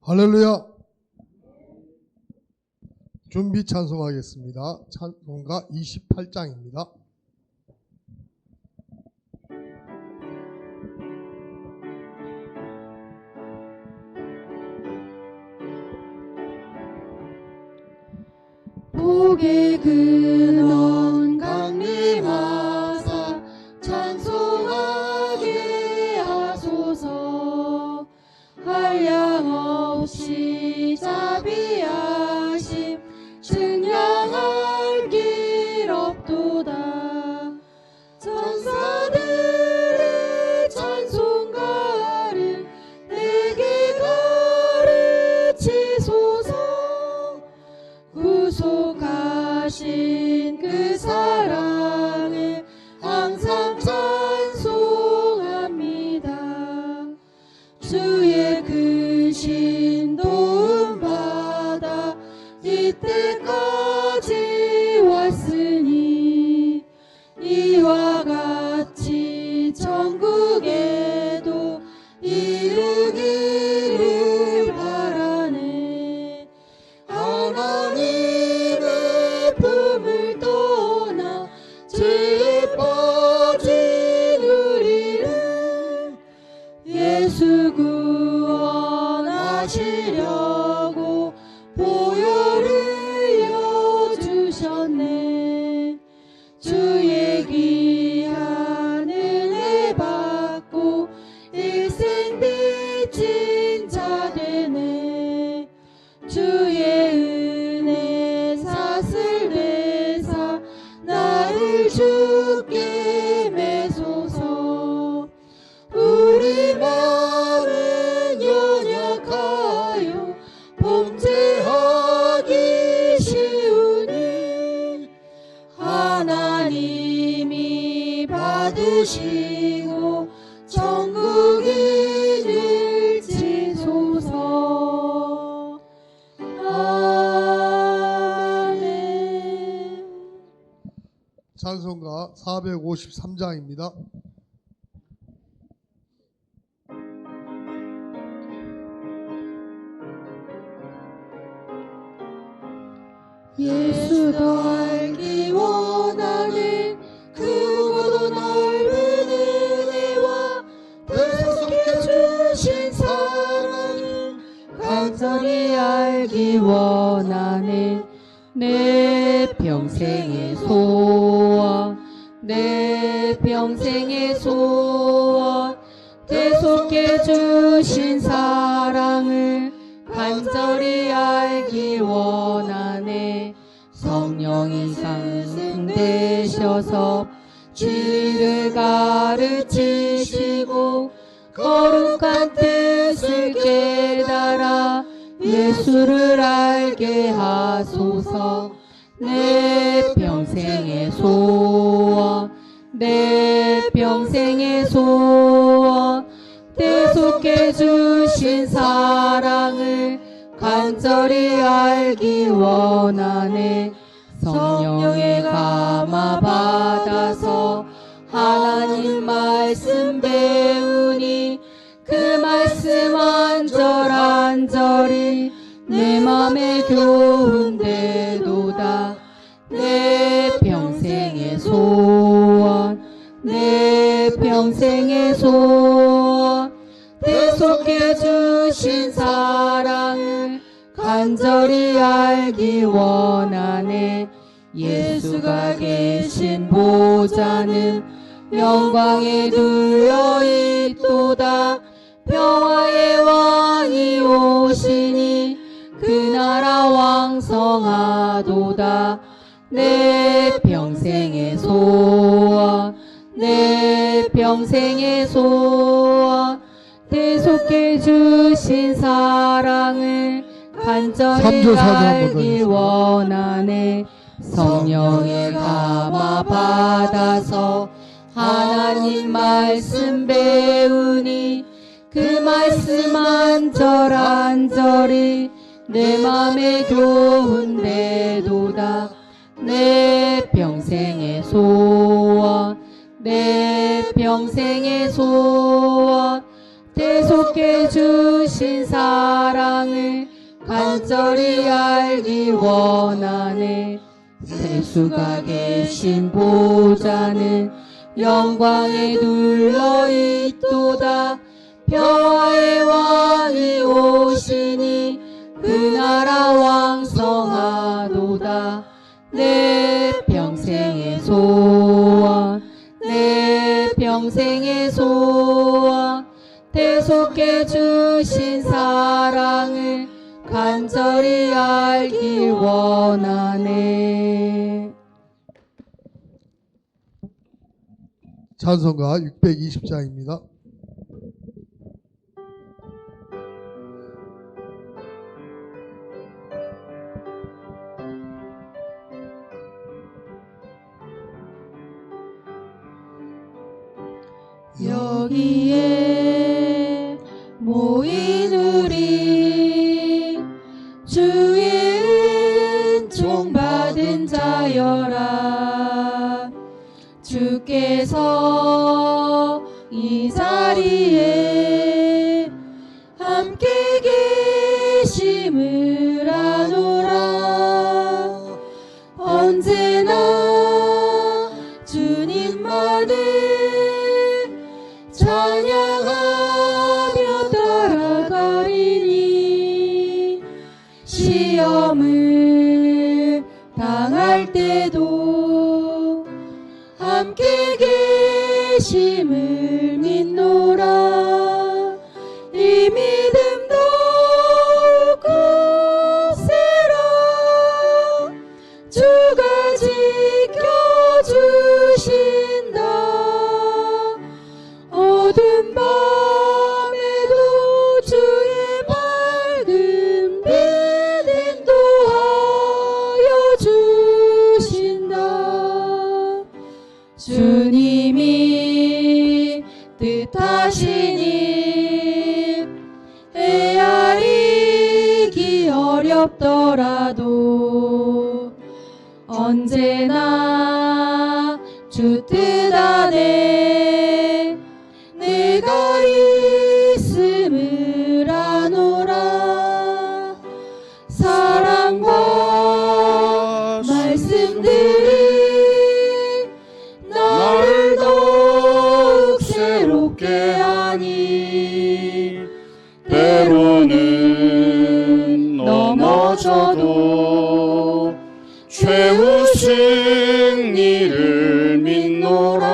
할렐루야. 준비 찬송하겠습니다. 찬송가 28장입니다. 복의 근원 강림하사 찬송하게 하소서. 한량없이 자비하심 증량할 길 없도다. 천사들의 찬송가를 내게 가르치소서. 구속하신 그 사랑을 항상 찬송합니다. 주의 크신 도움 받아 이때까지 왔으니 이와 같이 천국에도 이르기를 바라네. 하나님의 품을 떠나 죄에 빠진 우리를 예수 구원하시려고 보혈을 여주셨네. 주의 귀한 은혜 받고 일생 빚진 자 되네. 주의 은혜 사슬 되사 나를 주께 매소서. 우리 마음은 연약하여 범죄하기 쉬우니 하나님이 받으시고 천국 이룰지소서. 아멘. 찬송가 453장입니다. 예수도 알기 원하네. 크고도 넓은 은혜와 대속해 주신 사랑을 간절히 알기 원하네. 내 평생의 소원, 내 평생의 소원, 대속해 주신 사랑을 간절히 알기 원하네. 성령이 상승되셔서 진리를 가르치시고 거룩한 뜻을 깨달아 예수를 알게 하소서. 내 평생의 소원, 내 평생의 소원, 대속해 주신 사랑을 간절히 알기 원하네. 성령의 감화 받아서 하나님 말씀 배우니 그 말씀 안절안절이 내 맘에 교훈되도다. 내 평생의 소원, 내 평생의 소원, 대속해 주신 사랑을 간절히 알기 원하네. 예수가 계신 보좌는 영광에 둘러있도다. 평화의 왕이 오시니 그 나라 왕성하도다. 내 평생의 소원, 내 평생의 소원, 대속해 주신 사랑을 간절히 알기 원하네. 성령의 감화 받아서 하나님 말씀 배우니 그 말씀 안절안절이 내 맘에 교훈되도다. 내 평생의 소원, 내 평생의 소원, 대속해 주신 주신 사랑을 간절히 알기 원하네. 세수가 계신 보좌는 영광에 둘러있도다. 평화의 왕이 오시니 그 나라 왕성하도다. 내 평생의 소원, 내 평생의 소원, 대속해 주신 사랑을 간절히 알기 원하네. 찬송가 620장입니다. 여기에 모인 우리 주의 은총 받은 자여라. 주께서 이 자리에 함께 계심을 아노라. 언제나 주님만을 찬양하며 따라가리니 시험을 당할 때도 함께 계심을 믿노라. 이 믿음 더욱 굳세라. 주가 지켜주신다. 어두운 밤에도 주의 밝은 빛 인도하여 주신다. 주님이 뜻하신 일 헤아리기 어렵더라도 언제나 주 뜻 안에 내가 있음을 아노라. 사랑과 말씀들이 나를 더욱 새롭게 하니 때로는 넘어져도 최후 승리를 믿노라.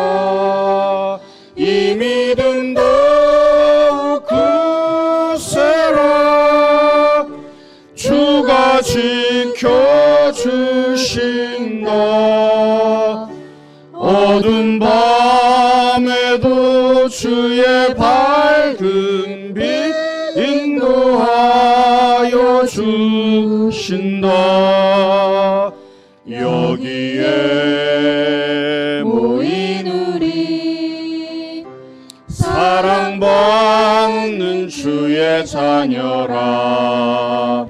이 믿음 더욱 굳세라. 주가 지켜주신다. 어두운 밤에도 주의 밝은 빛 인도하여 주신다. 여기에 모인 우리 사랑받는 주의 자녀라.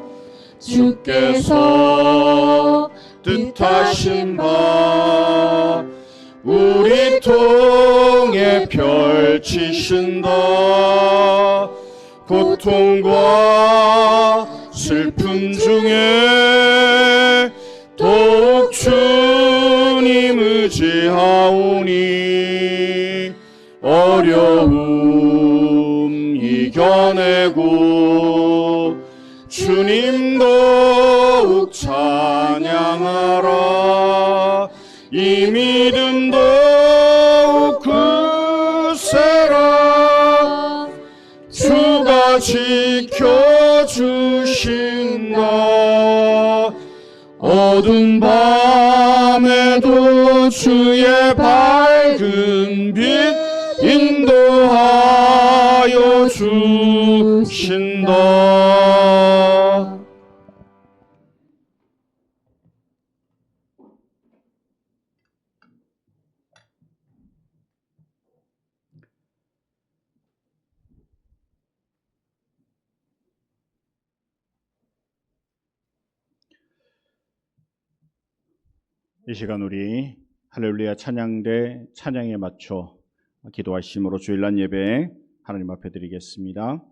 주께서 뜻하신 바 우리 통해 펼치신다. 고통과 슬픔 중에 더욱 주님 의지하오니 어려움 이겨내고 주님 더욱 찬양하라. 이 믿음 더욱 굳세라. 주가 지켜주신다. 어두운 밤에도 주의 밝은 빛 인도하여 주신다. 이 시간 우리 할렐루야 찬양대 찬양에 맞춰 기도하심으로 주일날 예배 하나님 앞에 드리겠습니다.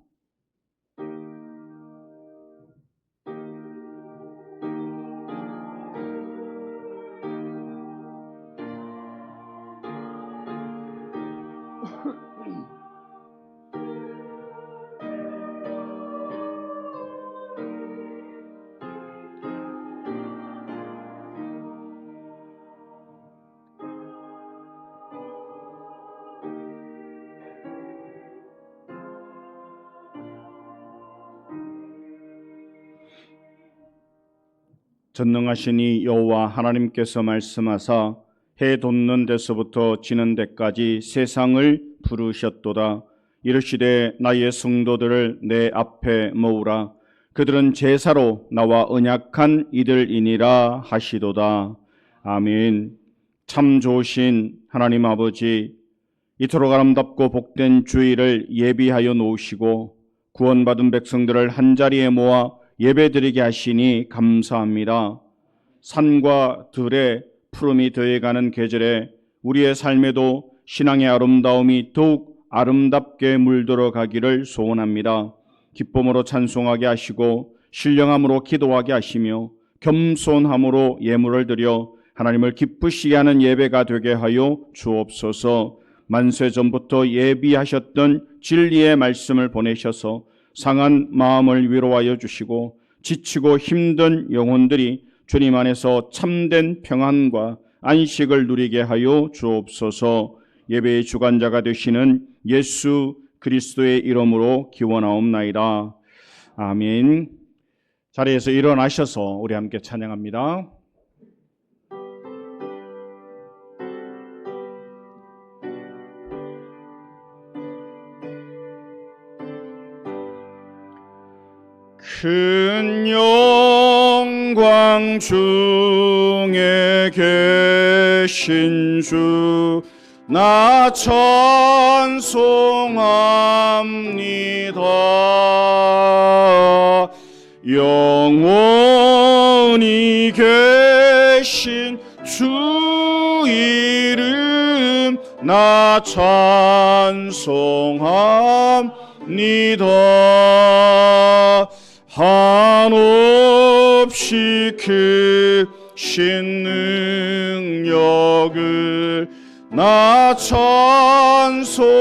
전능하신 이 여호와 하나님께서 말씀하사 해 돋는 데서부터 지는 데까지 세상을 부르셨도다. 이르시되 나의 성도들을 내 앞에 모으라. 그들은 제사로 나와 언약한 이들이니라 하시도다. 아멘. 참 좋으신 하나님 아버지, 이토록 아름답고 복된 주일을 예비하여 놓으시고 구원받은 백성들을 한자리에 모아 예배드리게 하시니 감사합니다. 산과 들에 푸름이 더해가는 계절에 우리의 삶에도 신앙의 아름다움이 더욱 아름답게 물들어 가기를 소원합니다. 기쁨으로 찬송하게 하시고 신령함으로 기도하게 하시며 겸손함으로 예물을 드려 하나님을 기쁘시게 하는 예배가 되게 하여 주옵소서. 만세 전부터 예비하셨던 진리의 말씀을 보내셔서 상한 마음을 위로하여 주시고 지치고 힘든 영혼들이 주님 안에서 참된 평안과 안식을 누리게 하여 주옵소서. 예배의 주관자가 되시는 예수 그리스도의 이름으로 기원하옵나이다. 아멘. 자리에서 일어나셔서 우리 함께 찬양합니다. 큰 영광 중에 계신 주 나 찬송합니다. 영원히 계신 주 이름 나 찬송합니다. 한없이 크신 능력을 나 찬송합니다.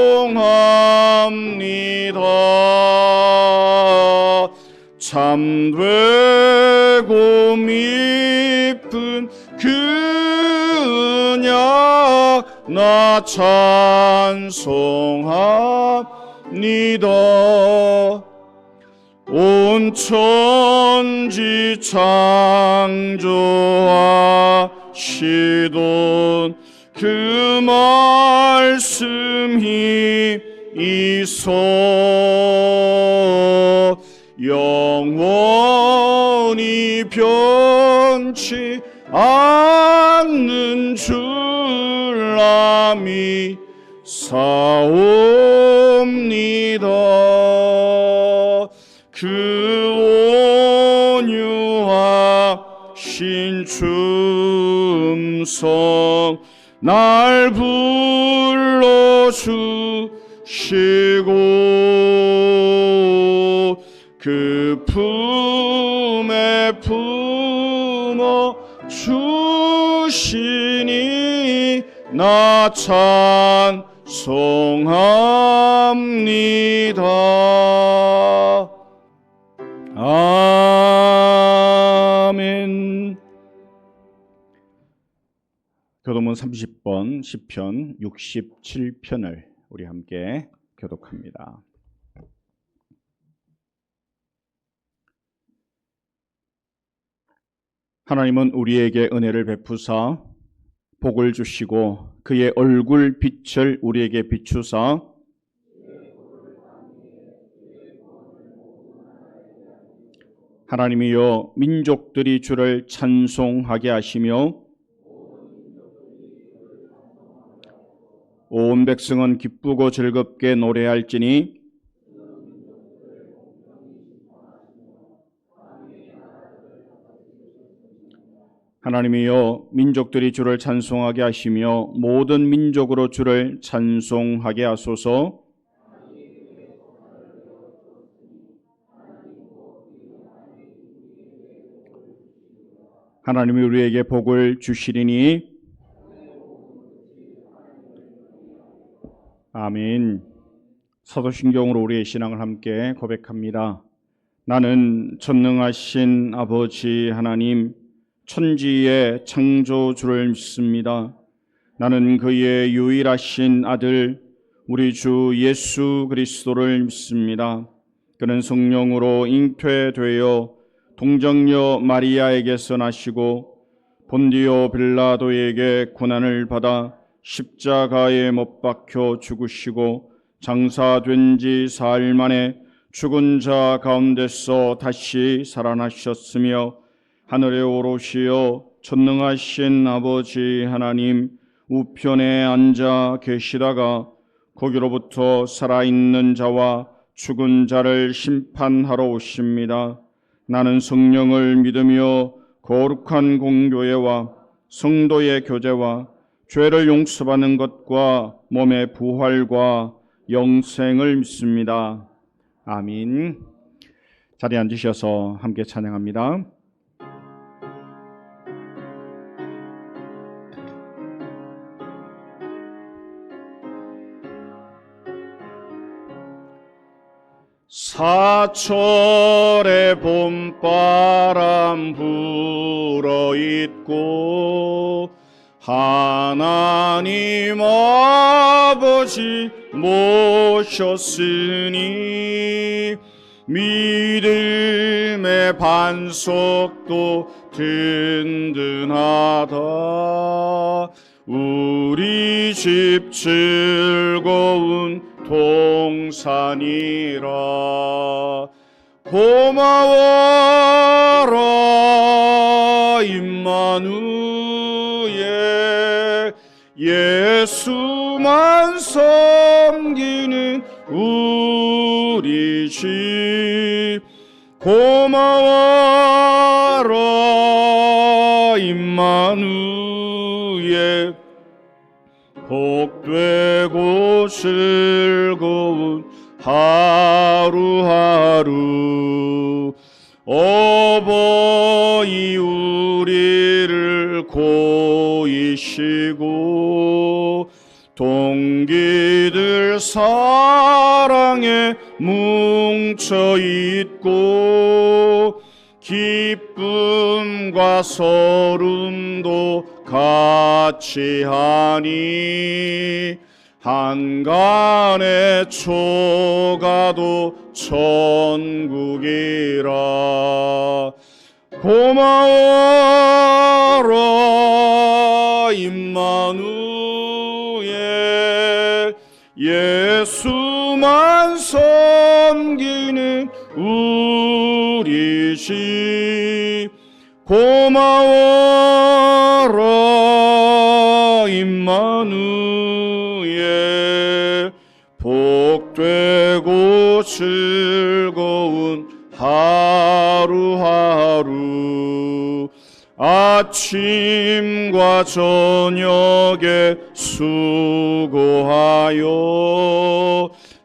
참되고 미쁜 그 언약 나 찬송합니다. 온 천지 창조하시던 그 말씀이 있어 영원히 변치 않는 줄 아미 사옵니다. 그 온유하신 춤성 날 불러주시고 그 품에 품어 주시니 나 찬송합니다. 아멘. 교도문 30번 시편 67편을 우리 함께 교독합니다. 하나님은 우리에게 은혜를 베푸사 복을 주시고 그의 얼굴 빛을 우리에게 비추사 하나님이여 민족들이 주를 찬송하게 하시며 온 백성은 기쁘고 즐겁게 노래할지니 하나님이여 민족들이 주를 찬송하게 하시며 모든 민족으로 주를 찬송하게 하소서. 하나님이 우리에게 복을 주시리니 아멘. 사도신경으로 우리의 신앙을 함께 고백합니다. 나는 전능하신 아버지 하나님 천지의 창조주를 믿습니다. 나는 그의 유일하신 아들 우리 주 예수 그리스도를 믿습니다. 그는 성령으로 잉태되어 동정녀 마리아에게서 나시고 본디오 빌라도에게 고난을 받아 십자가에 못 박혀 죽으시고 장사된 지 사흘 만에 죽은 자 가운데서 다시 살아나셨으며 하늘에 오르시어 전능하신 아버지 하나님 우편에 앉아 계시다가 거기로부터 살아있는 자와 죽은 자를 심판하러 오십니다. 나는 성령을 믿으며 거룩한 공교회와 성도의 교제와 죄를 용서받는 것과 몸의 부활과 영생을 믿습니다. 아멘. 자리에 앉으셔서 함께 찬양합니다. 사철의 봄바람 불어있고 하나님 아버지 모셨으니 믿음의 반석도 든든하다. 우리 집 즐거운 동산이라. 고마워라 임마누엘. 예수만 섬기는 우리 집. 고마워라 임마누엘. 복되고 즐거운 하루하루. 어버이 우리를 고이시고 동기들 사랑에 뭉쳐있고 기쁨과 서름도 같이 하니 한간의 초가도 천국이라. 고마워라 임마누엘. 예수만 섬기는 우리 집. 고마워라 임마누엘. 복되고 즐거운 하루하루. 아침과 저녁에 수고하여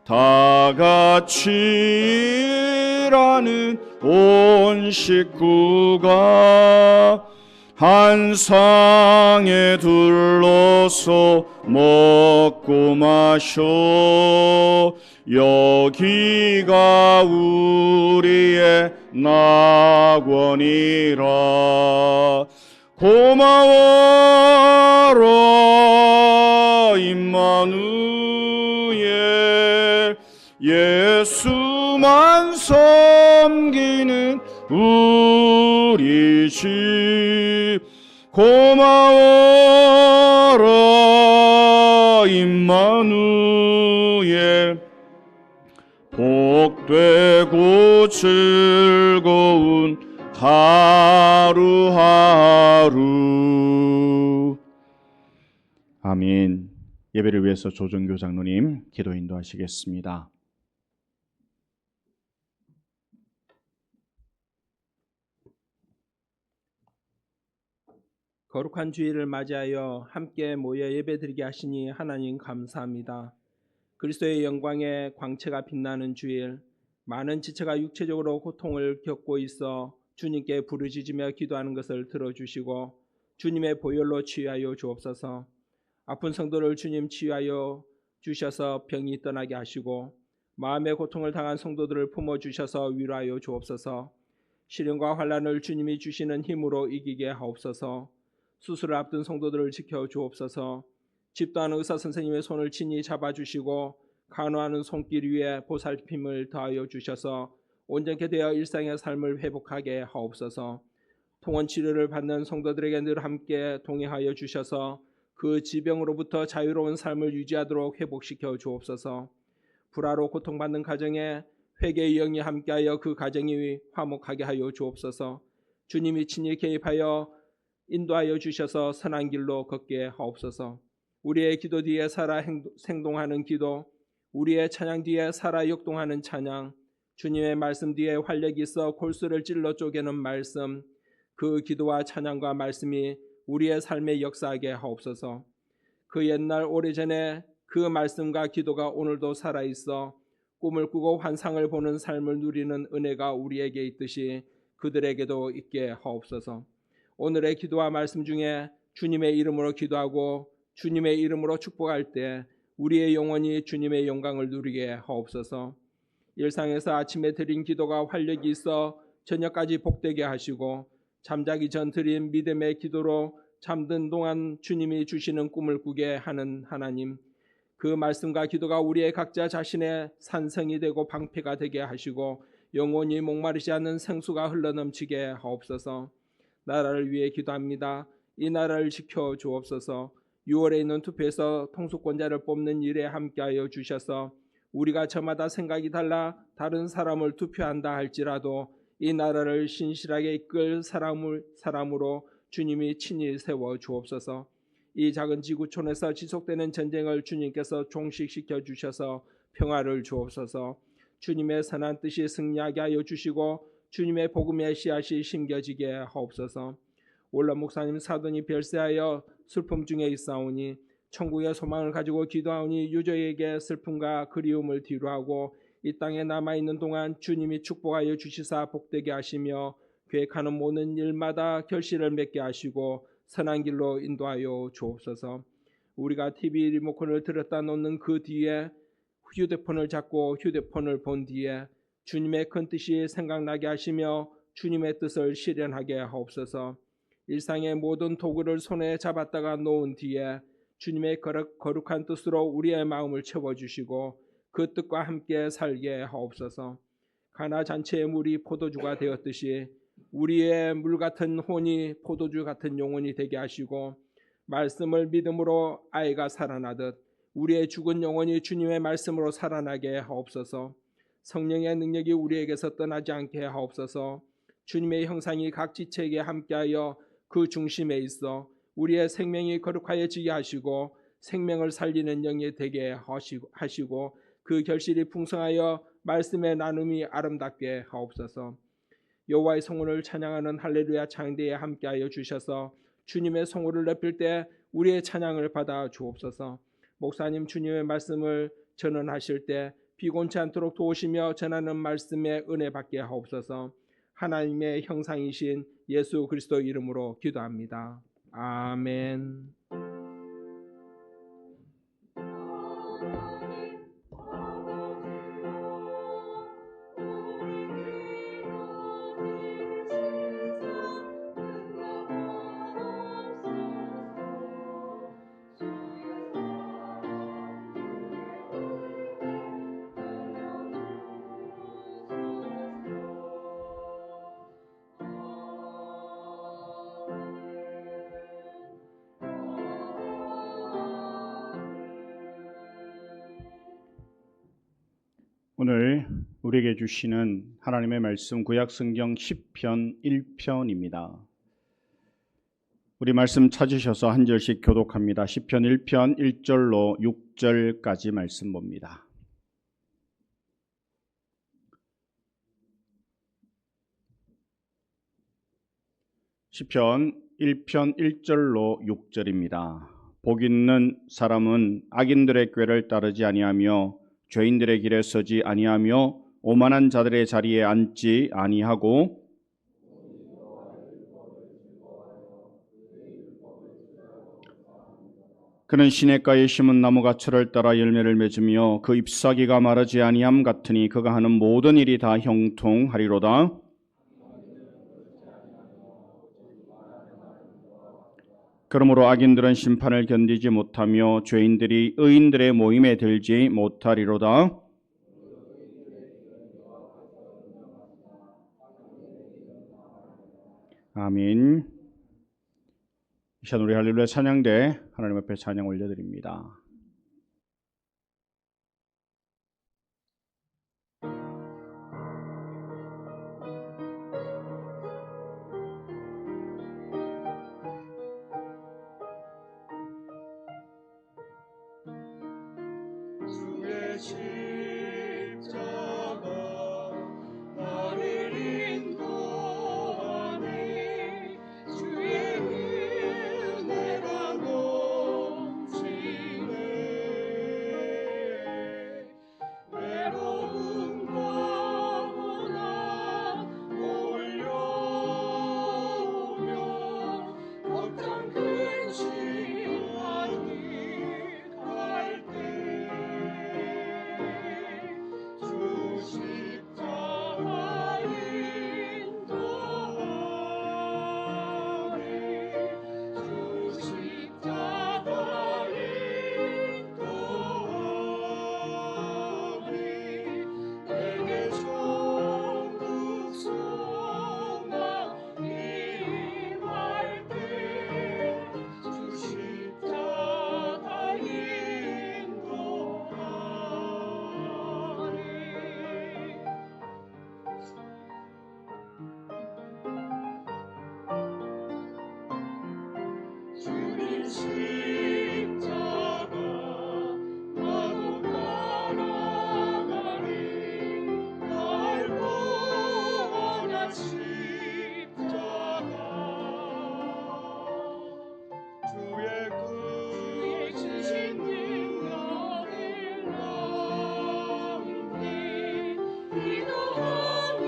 다같이 일하는 온 식구가 한 상에 둘러서 먹고 마셔. 여기가 우리의 낙원이라. 고마워라 임마누엘. 예수만 섬기는 우리 집. 고마워라 임마누엘. 복되고 즐거운 하루하루. 아멘. 예배를 위해서 조정교 장로님 기도 인도하시겠습니다. 거룩한 주일을 맞이하여 함께 모여 예배드리게 하시니 하나님 감사합니다. 그리스도의 영광의 광채가 빛나는 주일, 많은 지체가 육체적으로 고통을 겪고 있어 주님께 부르짖으며 기도하는 것을 들어주시고 주님의 보혈로 치유하여 주옵소서. 아픈 성도를 주님 치유하여 주셔서 병이 떠나게 하시고 마음의 고통을 당한 성도들을 품어주셔서 위로하여 주옵소서. 시련과 환난을 주님이 주시는 힘으로 이기게 하옵소서. 수술을 앞둔 성도들을 지켜 주옵소서. 집도하는 의사 선생님의 손을 친히 잡아주시고 간호하는 손길 위에 보살핌을 더하여 주셔서 온전케 되어 일상의 삶을 회복하게 하옵소서. 통원 치료를 받는 성도들에게 늘 함께 동행하여 주셔서 그 질병으로부터 자유로운 삶을 유지하도록 회복시켜 주옵소서. 불화로 고통받는 가정에 회개의 영이 함께하여 그 가정이 화목하게 하여 주옵소서. 주님이 친히 개입하여 인도하여 주셔서 선한 길로 걷게 하옵소서. 우리의 기도 뒤에 살아 생동하는 기도, 우리의 찬양 뒤에 살아 역동하는 찬양, 주님의 말씀 뒤에 활력이 있어 골수를 찔러 쪼개는 말씀, 그 기도와 찬양과 말씀이 우리의 삶에 역사하게 하옵소서. 그 옛날 오래전에 그 말씀과 기도가 오늘도 살아있어 꿈을 꾸고 환상을 보는 삶을 누리는 은혜가 우리에게 있듯이 그들에게도 있게 하옵소서. 오늘의 기도와 말씀 중에 주님의 이름으로 기도하고 주님의 이름으로 축복할 때 우리의 영혼이 주님의 영광을 누리게 하옵소서. 일상에서 아침에 드린 기도가 활력이 있어 저녁까지 복되게 하시고 잠자기 전 드린 믿음의 기도로 잠든 동안 주님이 주시는 꿈을 꾸게 하는 하나님, 그 말씀과 기도가 우리의 각자 자신의 산성이 되고 방패가 되게 하시고 영원히 목마르지 않는 생수가 흘러넘치게 하옵소서. 나라를 위해 기도합니다. 이 나라를 지켜 주옵소서. 6월에 있는 투표에서 통수권자를 뽑는 일에 함께하여 주셔서 우리가 저마다 생각이 달라 다른 사람을 투표한다 할지라도 이 나라를 신실하게 이끌 사람으로 주님이 친히 세워 주옵소서. 이 작은 지구촌에서 지속되는 전쟁을 주님께서 종식시켜 주셔서 평화를 주옵소서. 주님의 선한 뜻이 승리하게 하여 주시고 주님의 복음의 씨앗이 심겨지게 하옵소서. 올라 목사님 사돈이 별세하여 슬픔 중에 있사오니 천국의 소망을 가지고 기도하오니 유저에게 슬픔과 그리움을 뒤로하고 이 땅에 남아있는 동안 주님이 축복하여 주시사 복되게 하시며 계획하는 모든 일마다 결실을 맺게 하시고 선한 길로 인도하여 주옵소서. 우리가 TV 리모컨을 들었다 놓는 그 뒤에 휴대폰을 잡고 휴대폰을 본 뒤에 주님의 큰 뜻이 생각나게 하시며 주님의 뜻을 실현하게 하옵소서. 일상의 모든 도구를 손에 잡았다가 놓은 뒤에 주님의 거룩한 뜻으로 우리의 마음을 채워주시고 그 뜻과 함께 살게 하옵소서. 가나 잔치의 물이 포도주가 되었듯이 우리의 물 같은 혼이 포도주 같은 영혼이 되게 하시고 말씀을 믿음으로 아이가 살아나듯 우리의 죽은 영혼이 주님의 말씀으로 살아나게 하옵소서. 성령의 능력이 우리에게서 떠나지 않게 하옵소서. 주님의 형상이 각 지체에게 함께하여 그 중심에 있어 우리의 생명이 거룩하여지게 하시고 생명을 살리는 영이 되게 하시고 그 결실이 풍성하여 말씀의 나눔이 아름답게 하옵소서. 여호와의 성호를 찬양하는 할렐루야 창대에 함께하여 주셔서 주님의 성호를 높일 때 우리의 찬양을 받아 주옵소서. 목사님 주님의 말씀을 전언하실 때 비곤치 않도록 도우시며 전하는 말씀에 은혜 받게 하옵소서. 하나님의 형상이신 예수 그리스도 이름으로 기도합니다. 아멘. 오늘 우리에게 주시는 하나님의 말씀 구약성경 시편 1편입니다. 우리 말씀 찾으셔서 한 절씩 교독합니다. 시편 1편 1절로 6절까지 말씀 봅니다. 시편 1편 1절로 6절입니다. 복 있는 사람은 악인들의 꾀를 따르지 아니하며 죄인들의 길에 서지 아니하며 오만한 자들의 자리에 앉지 아니하고 그는 시냇가에 심은 나무가 철을 따라 열매를 맺으며 그 잎사귀가 마르지 아니함 같으니 그가 하는 모든 일이 다 형통하리로다. 그러므로 악인들은 심판을 견디지 못하며 죄인들이 의인들의 모임에 들지 못하리로다. 아멘. 이 시간 우리 할렐루야 찬양대 하나님 앞에 찬양 올려드립니다. 주의 십자가 나를 인도하네. 주의 은혜가 넘치네. 외로운 나보다 몰려오며 걱정 근심하니 갈 때 주 십자가 인도하네. 주 십자가 인도하네. 내게 천국 소망 임할 때 주 십자가 인도하네. 주님 십자가 나도 따라가리. 날 구원한 십자가 주의 크신 능력을 나오니 기도하며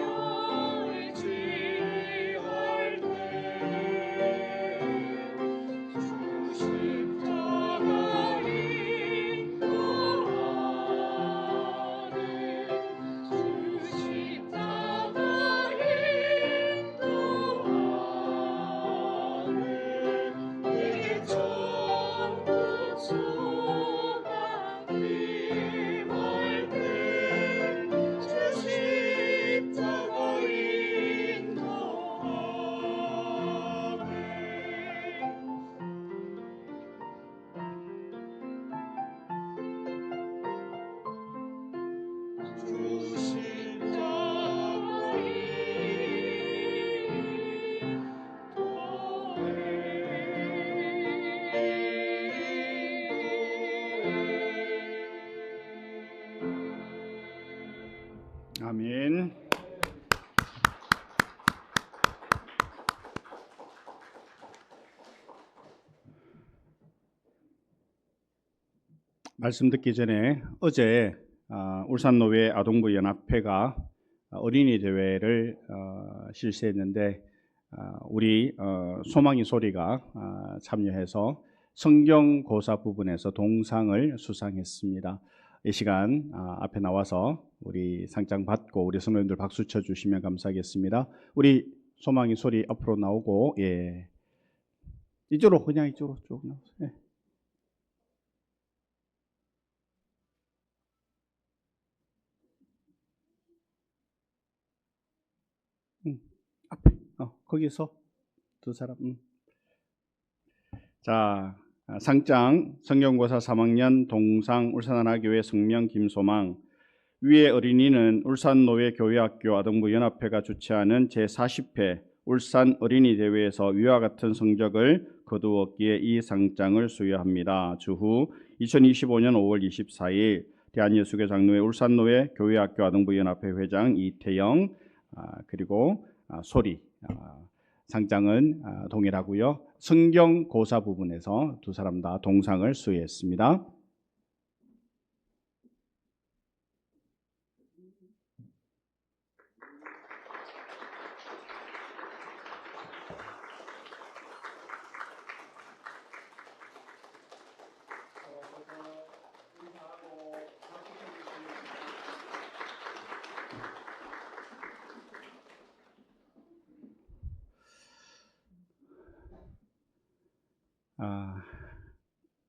의지할 때 주 십자가 인도하네. 주 십자가 인도하네. 내게 천국 소망 임할 때 주 십자가 인도하네. 주 십자가 아멘. 말씀 듣기 전에 어제 울산노회 아동부 연합회가 어린이 대회를 실시했는데 우리 소망이 소리가 참여해서 성경고사 부분에서 동상을 수상했습니다. 이 시간 앞에 나와서 우리 상장 받고 우리 성도님들 박수 쳐주시면 감사하겠습니다. 우리 소망이 소리 앞으로 나오고 이쪽으로 그냥 이쪽으로 쭉 나오세요. 앞에 거기서 두 사람. 자, 상장 성경고사 3학년 동상 울산하나교회 성명 김소망. 위의 어린이는 울산노회 교회학교 아동부 연합회가 주최하는 제40회 울산 어린이 대회에서 위와 같은 성적을 거두었기에 이 상장을 수여합니다. 주후 2025년 5월 24일 대한예수교 장로회 울산노회 교회학교 아동부 연합회 회장 이태영 그리고 소리 상장은 동일하고요. 성경고사 부분에서 두 사람 다 동상을 수여했습니다.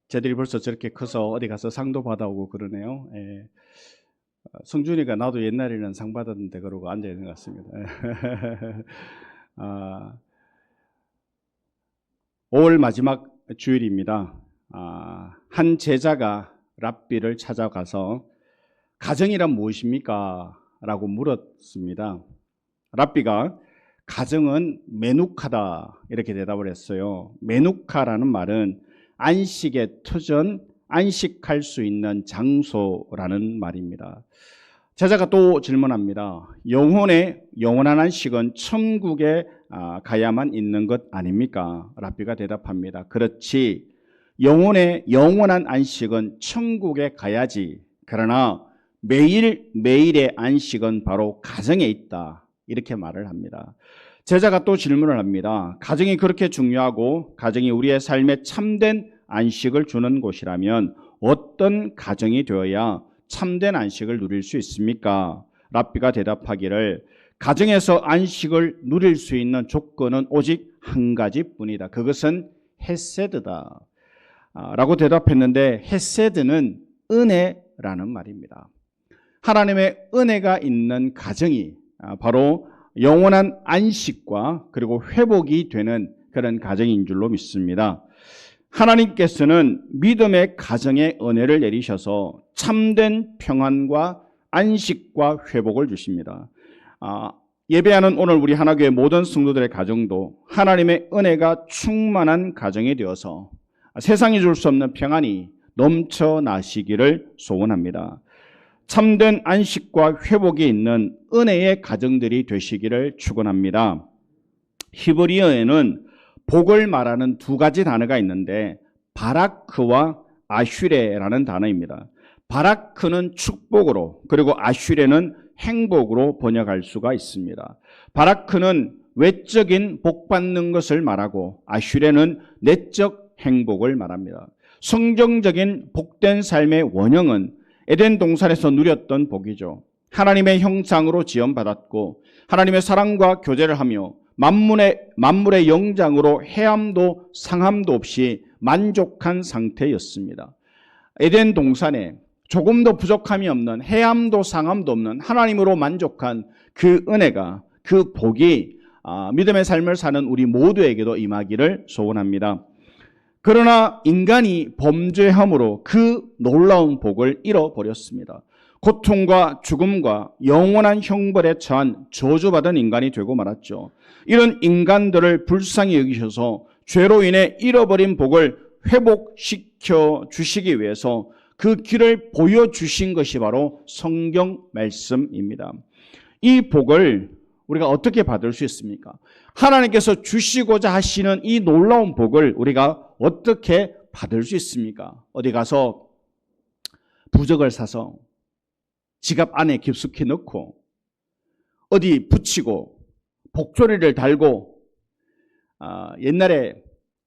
쟤들이 벌써 저렇게 커서 어디 가서 상도 받아오고 그러네요. 성준이가 나도 옛날에는 상 받았는데 그러고 앉아 있는 것 같습니다. 5월 마지막 주일입니다. 한 제자가 랍비를 찾아가서 가정이란 무엇입니까? 라고 물었습니다. 랍비가 가정은 메누카다 이렇게 대답을 했어요. 메누카라는 말은 안식의 터전, 안식할 수 있는 장소라는 말입니다. 제자가 또 질문합니다. 영원한 안식은 천국에 가야만 있는 것 아닙니까? 랍비가 대답합니다. 그렇지. 영원한 안식은 천국에 가야지. 그러나 매일의 안식은 바로 가정에 있다. 이렇게 말을 합니다. 제자가 또 질문을 합니다. 가정이 그렇게 중요하고 가정이 우리의 삶에 참된 안식을 주는 곳이라면 어떤 가정이 되어야 참된 안식을 누릴 수 있습니까? 랍비가 대답하기를 가정에서 안식을 누릴 수 있는 조건은 오직 한 가지뿐이다. 그것은 헤세드다. 라고 대답했는데 헤세드는 은혜라는 말입니다. 하나님의 은혜가 있는 가정이 바로 영원한 안식과 그리고 회복이 되는 그런 가정인 줄로 믿습니다. 하나님께서는 믿음의 가정에 은혜를 내리셔서 참된 평안과 안식과 회복을 주십니다. 예배하는 오늘 우리 하나교회 모든 성도들의 가정도 하나님의 은혜가 충만한 가정이 되어서 세상이 줄 수 없는 평안이 넘쳐나시기를 소원합니다. 참된 안식과 회복이 있는 은혜의 가정들이 되시기를 축원합니다. 히브리어에는 복을 말하는 두 가지 단어가 있는데 바라크와 아슈레라는 단어입니다. 바라크는 축복으로 그리고 아슈레는 행복으로 번역할 수가 있습니다. 바라크는 외적인 복 받는 것을 말하고 아슈레는 내적 행복을 말합니다. 성경적인 복된 삶의 원형은 에덴 동산에서 누렸던 복이죠. 하나님의 형상으로 지음받았고 하나님의 사랑과 교제를 하며 만물의 영장으로 해함도 상함도 없이 만족한 상태였습니다. 에덴 동산에 조금도 부족함이 없는 해함도 상함도 없는 하나님으로 만족한 그 은혜가 그 복이 믿음의 삶을 사는 우리 모두에게도 임하기를 소원합니다. 그러나 인간이 범죄함으로 그 놀라운 복을 잃어버렸습니다. 고통과 죽음과 영원한 형벌에 처한 저주받은 인간이 되고 말았죠. 이런 인간들을 불쌍히 여기셔서 죄로 인해 잃어버린 복을 회복시켜 주시기 위해서 그 길을 보여주신 것이 바로 성경 말씀입니다. 이 복을 우리가 어떻게 받을 수 있습니까? 하나님께서 주시고자 하시는 이 놀라운 복을 우리가 어떻게 받을 수 있습니까? 어디 가서 부적을 사서 지갑 안에 깊숙이 넣고 어디 붙이고 복조리를 달고 옛날에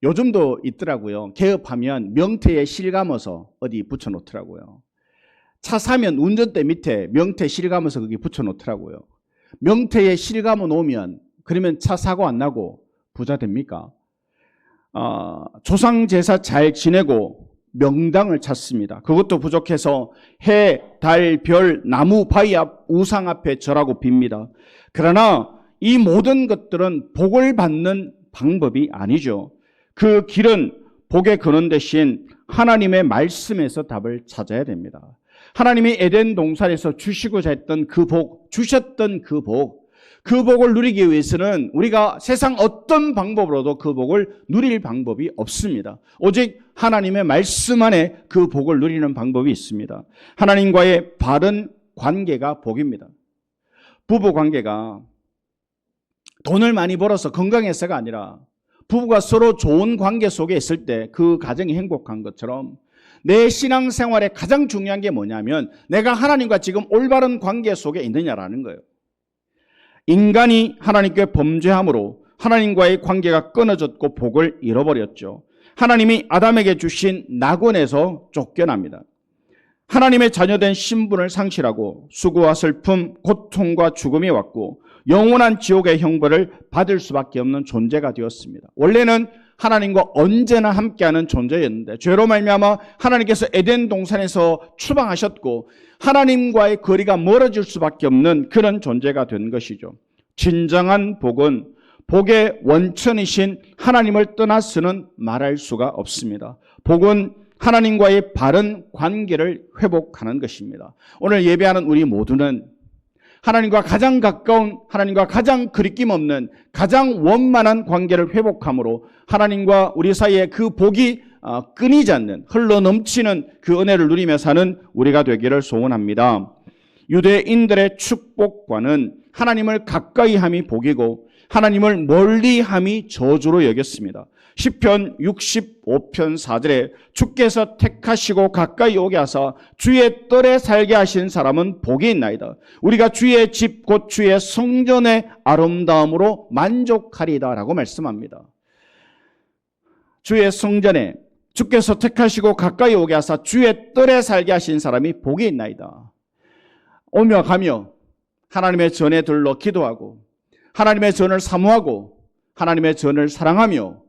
요즘도 있더라고요. 개업하면 명태에 실 감아서 어디 붙여놓더라고요. 차 사면 운전대 밑에 명태 실 감아서 거기 붙여놓더라고요. 명태에 실 감아 놓으면 그러면 차 사고 안 나고 부자 됩니까? 조상 제사 잘 지내고 명당을 찾습니다. 그것도 부족해서 해, 달, 별, 나무, 바위 앞, 우상 앞에 절하고 빕니다. 그러나 이 모든 것들은 복을 받는 방법이 아니죠. 그 길은 복의 근원 대신 하나님의 말씀에서 답을 찾아야 됩니다. 하나님이 에덴 동산에서 주시고자 했던 그 복, 주셨던 그 복을 누리기 위해서는 우리가 세상 어떤 방법으로도 그 복을 누릴 방법이 없습니다. 오직 하나님의 말씀 안에 그 복을 누리는 방법이 있습니다. 하나님과의 바른 관계가 복입니다. 부부 관계가 돈을 많이 벌어서 건강해서가 아니라 부부가 서로 좋은 관계 속에 있을 때 그 가정이 행복한 것처럼 내 신앙생활에 가장 중요한 게 뭐냐면 내가 하나님과 지금 올바른 관계 속에 있느냐라는 거예요. 인간이 하나님께 범죄함으로 하나님과의 관계가 끊어졌고 복을 잃어버렸죠. 하나님이 아담에게 주신 낙원에서 쫓겨납니다. 하나님의 자녀된 신분을 상실하고 수고와 슬픔, 고통과 죽음이 왔고 영원한 지옥의 형벌을 받을 수밖에 없는 존재가 되었습니다. 원래는 하나님과 언제나 함께하는 존재였는데 죄로 말미암아 하나님께서 에덴 동산에서 추방하셨고 하나님과의 거리가 멀어질 수밖에 없는 그런 존재가 된 것이죠. 진정한 복은 복의 원천이신 하나님을 떠나서는 말할 수가 없습니다. 복은 하나님과의 바른 관계를 회복하는 것입니다. 오늘 예배하는 우리 모두는 하나님과 가장 가까운, 하나님과 가장 그리낌 없는, 가장 원만한 관계를 회복함으로 하나님과 우리 사이에 그 복이 끊이지 않는, 흘러넘치는 그 은혜를 누리며 사는 우리가 되기를 소원합니다. 유대인들의 축복과는 하나님을 가까이함이 복이고 하나님을 멀리함이 저주로 여겼습니다. 시편 65편 4절에 주께서 택하시고 가까이 오게 하사 주의 뜰에 살게 하신 사람은 복이 있나이다. 우리가 주의 집 곧 주의 성전의 아름다움으로 만족하리다 라고 말씀합니다. 주의 성전에 주께서 택하시고 가까이 오게 하사 주의 뜰에 살게 하신 사람이 복이 있나이다. 오며 가며 하나님의 전에 들러 기도하고 하나님의 전을 사모하고 하나님의 전을 사랑하며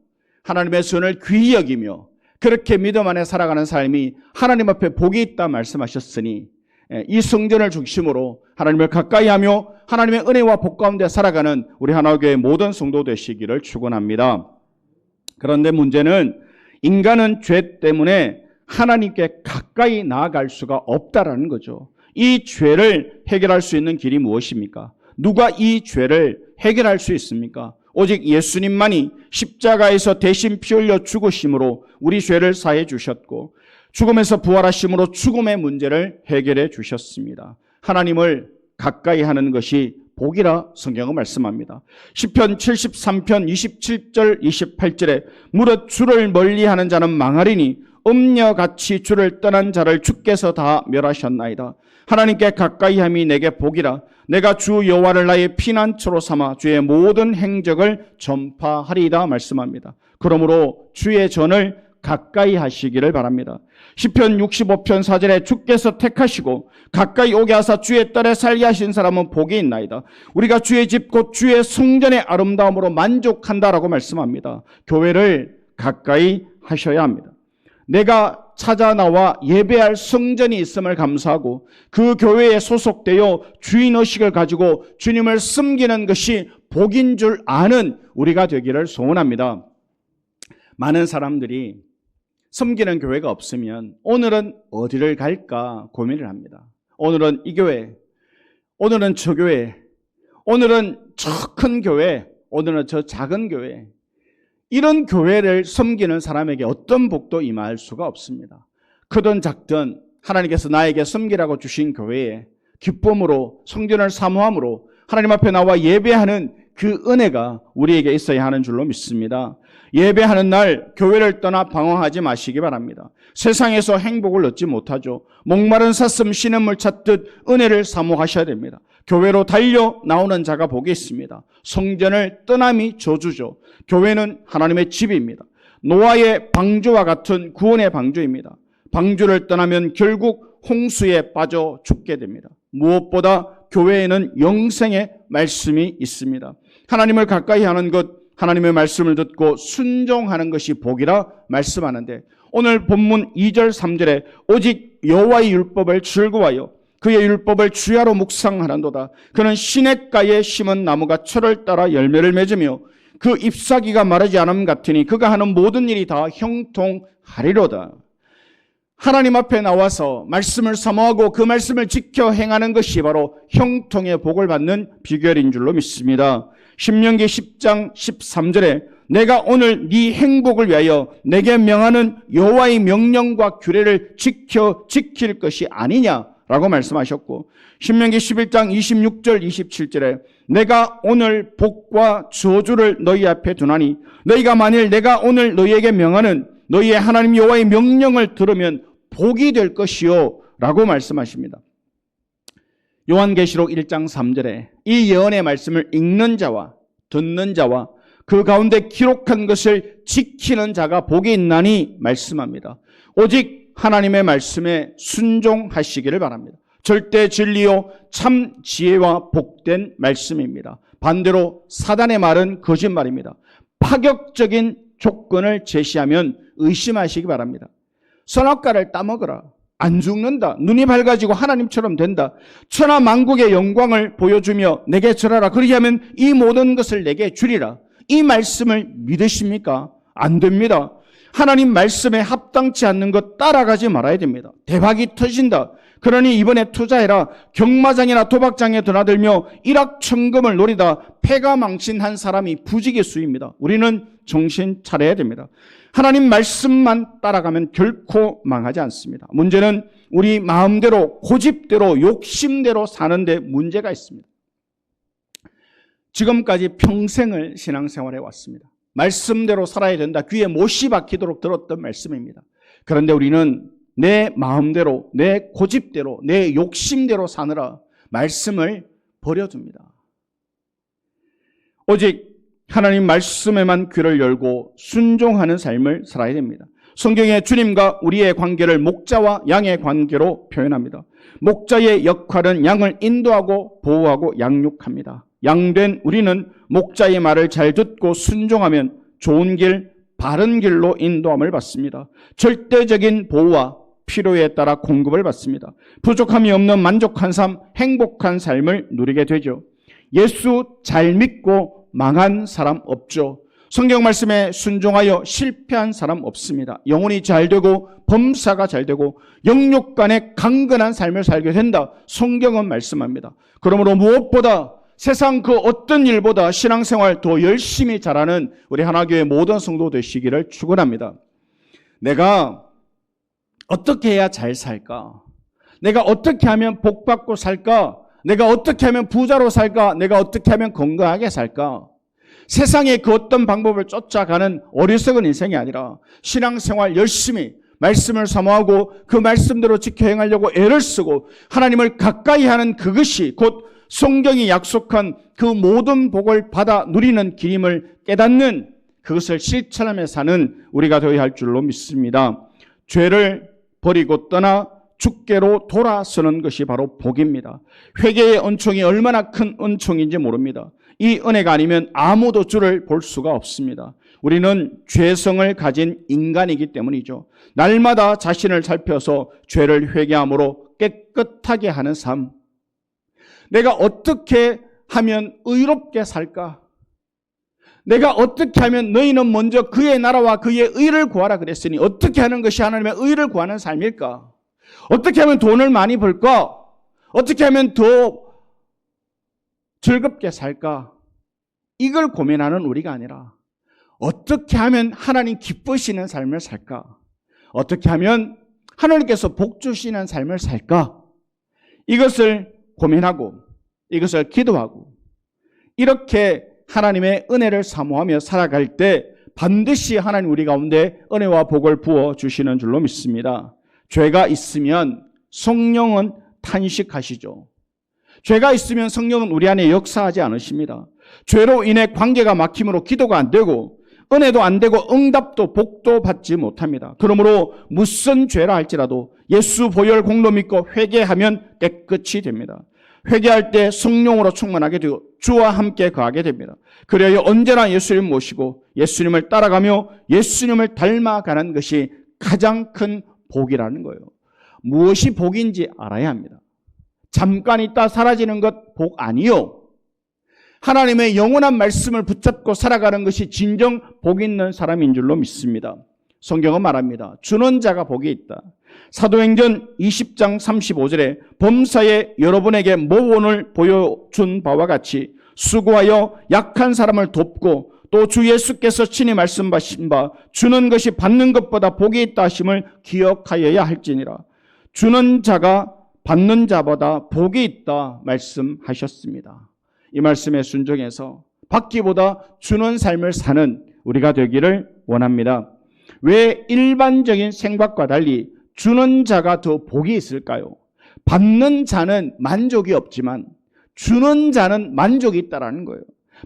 하나님의 전을 귀히 여기며 그렇게 믿음 안에 살아가는 삶이 하나님 앞에 복이 있다 말씀하셨으니 이 성전을 중심으로 하나님을 가까이 하며 하나님의 은혜와 복 가운데 살아가는 우리 하나교회 모든 성도 되시기를 축원합니다. 그런데 문제는 인간은 죄 때문에 하나님께 가까이 나아갈 수가 없다라는 거죠. 이 죄를 해결할 수 있는 길이 무엇입니까? 누가 이 죄를 해결할 수 있습니까? 오직 예수님만이 십자가에서 대신 피 흘려 죽으심으로 우리 죄를 사해 주셨고 죽음에서 부활하심으로 죽음의 문제를 해결해 주셨습니다. 하나님을 가까이 하는 것이 복이라 성경은 말씀합니다. 시편 73편 27절 28절에 무릇 주를 멀리하는 자는 망하리니 음녀같이 주를 떠난 자를 주께서 다 멸하셨나이다. 하나님께 가까이함이 내게 복이라. 내가 주 여호와를 나의 피난처로 삼아 주의 모든 행적을 전파하리이다 말씀합니다. 그러므로 주의 전을 가까이 하시기를 바랍니다. 시편 65편 4절에 주께서 택하시고 가까이 오게 하사 주의 뜰에 살게 하신 사람은 복이 있나이다. 우리가 주의 집 곧 주의 성전의 아름다움으로 만족한다라고 말씀합니다. 교회를 가까이 하셔야 합니다. 내가 찾아 나와 예배할 성전이 있음을 감사하고 그 교회에 소속되어 주인의식을 가지고 주님을 섬기는 것이 복인 줄 아는 우리가 되기를 소원합니다. 많은 사람들이 섬기는 교회가 없으면 오늘은 어디를 갈까 고민을 합니다. 오늘은 이 교회, 오늘은 저 교회, 오늘은 저 큰 교회, 오늘은 저 작은 교회. 이런 교회를 섬기는 사람에게 어떤 복도 임할 수가 없습니다. 크든 작든 하나님께서 나에게 섬기라고 주신 교회에 기쁨으로 성전을 사모함으로 하나님 앞에 나와 예배하는 그 은혜가 우리에게 있어야 하는 줄로 믿습니다. 예배하는 날 교회를 떠나 방황하지 마시기 바랍니다. 세상에서 행복을 얻지 못하죠. 목마른 사슴 시냇물 찾듯 은혜를 사모하셔야 됩니다. 교회로 달려 나오는 자가 복이 있습니다. 성전을 떠남이 저주죠. 교회는 하나님의 집입니다. 노아의 방주와 같은 구원의 방주입니다. 방주를 떠나면 결국 홍수에 빠져 죽게 됩니다. 무엇보다 교회에는 영생의 말씀이 있습니다. 하나님을 가까이 하는 것, 하나님의 말씀을 듣고 순종하는 것이 복이라 말씀하는데 오늘 본문 2절 3절에 오직 여호와의 율법을 즐거워하여 그의 율법을 주야로 묵상하는도다. 그는 시냇가에 심은 나무가 철을 따라 열매를 맺으며 그 잎사귀가 마르지 않음 같으니 그가 하는 모든 일이 다 형통하리로다. 하나님 앞에 나와서 말씀을 사모하고 그 말씀을 지켜 행하는 것이 바로 형통의 복을 받는 비결인 줄로 믿습니다. 신명기 10장 13절에 내가 오늘 네 행복을 위하여 내게 명하는 여호와의 명령과 규례를 지킬 것이 아니냐라고 말씀하셨고 신명기 11장 26절 27절에 내가 오늘 복과 저주를 너희 앞에 두나니 너희가 만일 내가 오늘 너희에게 명하는 너희의 하나님 여호와의 명령을 들으면 복이 될 것이요 라고 말씀하십니다. 요한계시록 1장 3절에 이 예언의 말씀을 읽는 자와 듣는 자와 그 가운데 기록한 것을 지키는 자가 복이 있나니 말씀합니다. 오직 하나님의 말씀에 순종하시기를 바랍니다. 절대 진리요 참 지혜와 복된 말씀입니다. 반대로 사단의 말은 거짓말입니다. 파격적인 조건을 제시하면 의심하시기 바랍니다. 선악과를 따먹어라. 안 죽는다. 눈이 밝아지고 하나님처럼 된다. 천하 만국의 영광을 보여주며 내게 절하라. 그리하면 이 모든 것을 내게 주리라. 이 말씀을 믿으십니까? 안 됩니다. 하나님 말씀에 합당치 않는 것 따라가지 말아야 됩니다. 대박이 터진다. 그러니 이번에 투자해라. 경마장이나 도박장에 드나들며 일확천금을 노리다 패가 망신한 사람이 부지기수입니다. 우리는 정신 차려야 됩니다. 하나님 말씀만 따라가면 결코 망하지 않습니다. 문제는 우리 마음대로, 고집대로, 욕심대로 사는데 문제가 있습니다. 지금까지 평생을 신앙생활해 왔습니다. 말씀대로 살아야 된다. 귀에 못이 박히도록 들었던 말씀입니다. 그런데 우리는 내 마음대로, 내 고집대로, 내 욕심대로 사느라 말씀을 버려둡니다. 오직 하나님 말씀에만 귀를 열고 순종하는 삶을 살아야 됩니다. 성경에 주님과 우리의 관계를 목자와 양의 관계로 표현합니다. 목자의 역할은 양을 인도하고 보호하고 양육합니다. 양된 우리는 목자의 말을 잘 듣고 순종하면 좋은 길, 바른 길로 인도함을 받습니다. 절대적인 보호와 필요에 따라 공급을 받습니다. 부족함이 없는 만족한 삶, 행복한 삶을 누리게 되죠. 예수 잘 믿고 망한 사람 없죠. 성경 말씀에 순종하여 실패한 사람 없습니다. 영혼이 잘 되고 범사가 잘 되고 영육 간에 강건한 삶을 살게 된다. 성경은 말씀합니다. 그러므로 무엇보다 세상 그 어떤 일보다 신앙생활 더 열심히 잘하는 우리 하나교회 모든 성도 되시기를 축원합니다. 내가 어떻게 해야 잘 살까? 내가 어떻게 하면 복 받고 살까? 내가 어떻게 하면 부자로 살까? 내가 어떻게 하면 건강하게 살까? 세상의 그 어떤 방법을 쫓아가는 어리석은 인생이 아니라 신앙생활 열심히 말씀을 사모하고 그 말씀대로 지켜 행하려고 애를 쓰고 하나님을 가까이 하는 그것이 곧 성경이 약속한 그 모든 복을 받아 누리는 길임을 깨닫는 그것을 실천하며 사는 우리가 되어야 할 줄로 믿습니다. 죄를 버리고 떠나 주께로 돌아서는 것이 바로 복입니다. 회개의 은총이 얼마나 큰 은총인지 모릅니다. 이 은혜가 아니면 아무도 주를 볼 수가 없습니다. 우리는 죄성을 가진 인간이기 때문이죠. 날마다 자신을 살펴서 죄를 회개함으로 깨끗하게 하는 삶. 내가 어떻게 하면 의롭게 살까? 내가 어떻게 하면 너희는 먼저 그의 나라와 그의 의를 구하라 그랬으니 어떻게 하는 것이 하나님의 의를 구하는 삶일까? 어떻게 하면 돈을 많이 벌까? 어떻게 하면 더 즐겁게 살까? 이걸 고민하는 우리가 아니라 어떻게 하면 하나님 기쁘시는 삶을 살까? 어떻게 하면 하나님께서 복 주시는 삶을 살까? 이것을 고민하고 이것을 기도하고 이렇게 하나님의 은혜를 사모하며 살아갈 때 반드시 하나님 우리 가운데 은혜와 복을 부어 주시는 줄로 믿습니다. 죄가 있으면 성령은 탄식하시죠. 죄가 있으면 성령은 우리 안에 역사하지 않으십니다. 죄로 인해 관계가 막힘으로 기도가 안 되고 은혜도 안 되고 응답도 복도 받지 못합니다. 그러므로 무슨 죄라 할지라도 예수 보혈 공로 믿고 회개하면 깨끗이 됩니다. 회개할 때 성령으로 충만하게 되고 주와 함께 거하게 됩니다. 그래야 언제나 예수님 모시고 예수님을 따라가며 예수님을 닮아가는 것이 가장 큰 복이라는 거예요. 무엇이 복인지 알아야 합니다. 잠깐 있다 사라지는 것 복 아니요. 하나님의 영원한 말씀을 붙잡고 살아가는 것이 진정 복 있는 사람인 줄로 믿습니다. 성경은 말합니다. 주는 자가 복이 있다. 사도행전 20장 35절에 범사에 여러분에게 모본을 보여준 바와 같이 수고하여 약한 사람을 돕고 또 주 예수께서 친히 말씀하신 바 주는 것이 받는 것보다 복이 있다 하심을 기억하여야 할지니라. 주는 자가 받는 자보다 복이 있다 말씀하셨습니다. 이 말씀에 순종해서 받기보다 주는 삶을 사는 우리가 되기를 원합니다. 왜 일반적인 생각과 달리 주는 자가 더 복이 있을까요? 받는 자는 만족이 없지만 주는 자는 만족이 있다라는 거예요.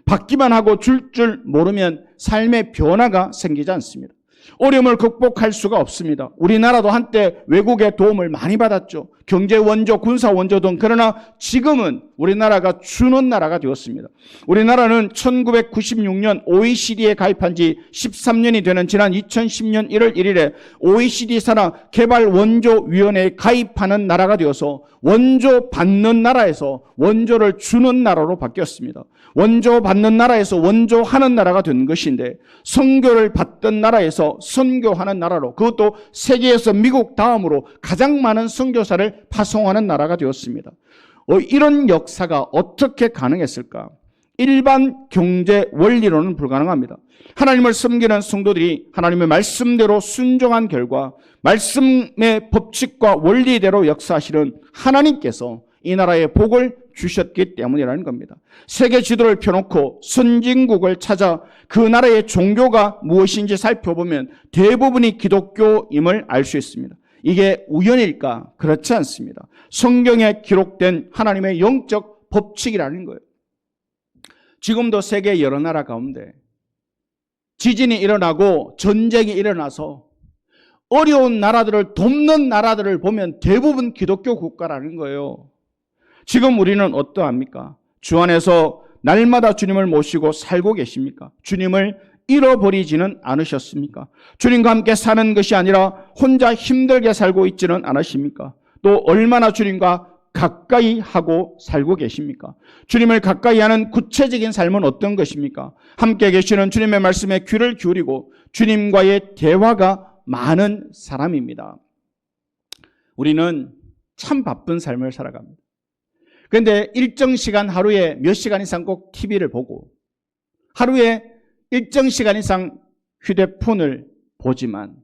받기만 하고 줄 모르면 삶의 변화가 생기지 않습니다. 어려움을 극복할 수가 없습니다. 우리나라도 한때 외국의 도움을 많이 받았죠. 경제 원조, 군사 원조 등. 그러나 지금은 우리나라가 주는 나라가 되었습니다. 우리나라는 1996년 OECD에 가입한 지 13년이 되는 지난 2010년 1월 1일에 OECD 산하 개발 원조 위원회에 가입하는 나라가 되어서 원조 받는 나라에서 원조를 주는 나라로 바뀌었습니다. 원조 받는 나라에서 원조하는 나라가 된 것인데, 선교를 받던 나라에서 선교하는 나라로, 그것도 세계에서 미국 다음으로 가장 많은 선교사를 파송하는 나라가 되었습니다. 이런 역사가 어떻게 가능했을까? 일반 경제 원리로는 불가능합니다. 하나님을 섬기는 성도들이 하나님의 말씀대로 순종한 결과, 말씀의 법칙과 원리대로 역사하시는 하나님께서 이 나라에 복을 주셨기 때문이라는 겁니다. 세계 지도를 펴놓고 선진국을 찾아 그 나라의 종교가 무엇인지 살펴보면 대부분이 기독교임을 알 수 있습니다. 이게 우연일까? 그렇지 않습니다. 성경에 기록된 하나님의 영적 법칙이라는 거예요. 지금도 세계 여러 나라 가운데 지진이 일어나고 전쟁이 일어나서 어려운 나라들을 돕는 나라들을 보면 대부분 기독교 국가라는 거예요. 지금 우리는 어떠합니까? 주 안에서 날마다 주님을 모시고 살고 계십니까? 주님을 잃어버리지는 않으셨습니까? 주님과 함께 사는 것이 아니라 혼자 힘들게 살고 있지는 않으십니까? 또 얼마나 주님과 가까이 하고 살고 계십니까? 주님을 가까이 하는 구체적인 삶은 어떤 것입니까? 함께 계시는 주님의 말씀에 귀를 기울이고 주님과의 대화가 많은 사람입니다. 우리는 참 바쁜 삶을 살아갑니다. 그런데 일정 시간, 하루에 몇 시간 이상 꼭 TV를 보고 하루에 일정 시간 이상 휴대폰을 보지만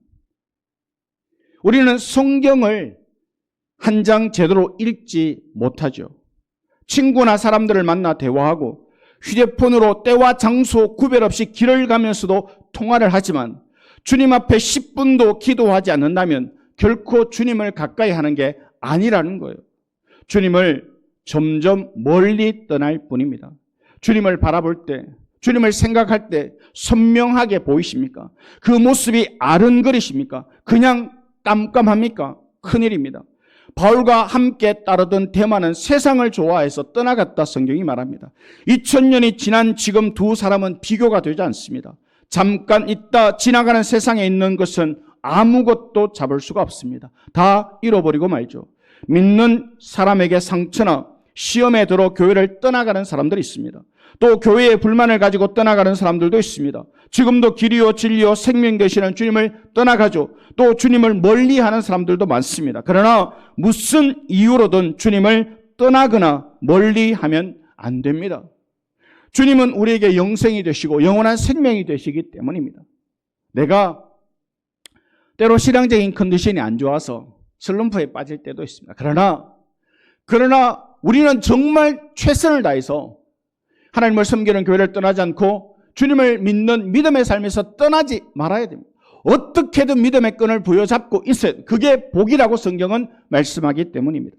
우리는 성경을 한 장 제대로 읽지 못하죠. 친구나 사람들을 만나 대화하고 휴대폰으로 때와 장소 구별 없이 길을 가면서도 통화를 하지만 주님 앞에 10분도 기도하지 않는다면 결코 주님을 가까이 하는 게 아니라는 거예요. 주님을 점점 멀리 떠날 뿐입니다. 주님을 바라볼 때, 주님을 생각할 때 선명하게 보이십니까? 그 모습이 아른거리십니까? 그냥 깜깜합니까? 큰일입니다. 바울과 함께 따르던 데마는 세상을 좋아해서 떠나갔다 성경이 말합니다. 2000년이 지난 지금 두 사람은 비교가 되지 않습니다. 잠깐 있다 지나가는 세상에 있는 것은 아무것도 잡을 수가 없습니다. 다 잃어버리고 말죠. 믿는 사람에게 상처나 시험에 들어 교회를 떠나가는 사람들이 있습니다. 또 교회에 불만을 가지고 떠나가는 사람들도 있습니다. 지금도 길이요 진리요 생명 되시는 주님을 떠나가죠. 또 주님을 멀리하는 사람들도 많습니다. 그러나 무슨 이유로든 주님을 떠나거나 멀리하면 안 됩니다. 주님은 우리에게 영생이 되시고 영원한 생명이 되시기 때문입니다. 내가 때로 신앙적인 컨디션이 안 좋아서 슬럼프에 빠질 때도 있습니다. 그러나 우리는 정말 최선을 다해서 하나님을 섬기는 교회를 떠나지 않고 주님을 믿는 믿음의 삶에서 떠나지 말아야 됩니다. 어떻게든 믿음의 끈을 부여잡고 있어야 돼요. 그게 복이라고 성경은 말씀하기 때문입니다.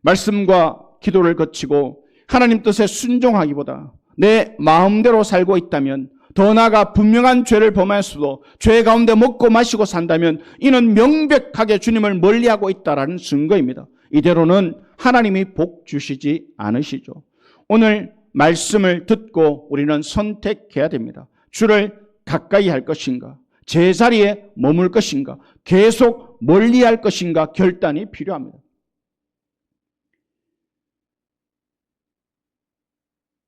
말씀과 기도를 거치고 하나님 뜻에 순종하기보다 내 마음대로 살고 있다면, 더 나아가 분명한 죄를 범하였어도 죄 가운데 먹고 마시고 산다면 이는 명백하게 주님을 멀리하고 있다라는 증거입니다. 이대로는 하나님이 복 주시지 않으시죠. 오늘 말씀을 듣고 우리는 선택해야 됩니다. 주를 가까이 할 것인가, 제자리에 머물 것인가, 계속 멀리할 것인가 결단이 필요합니다.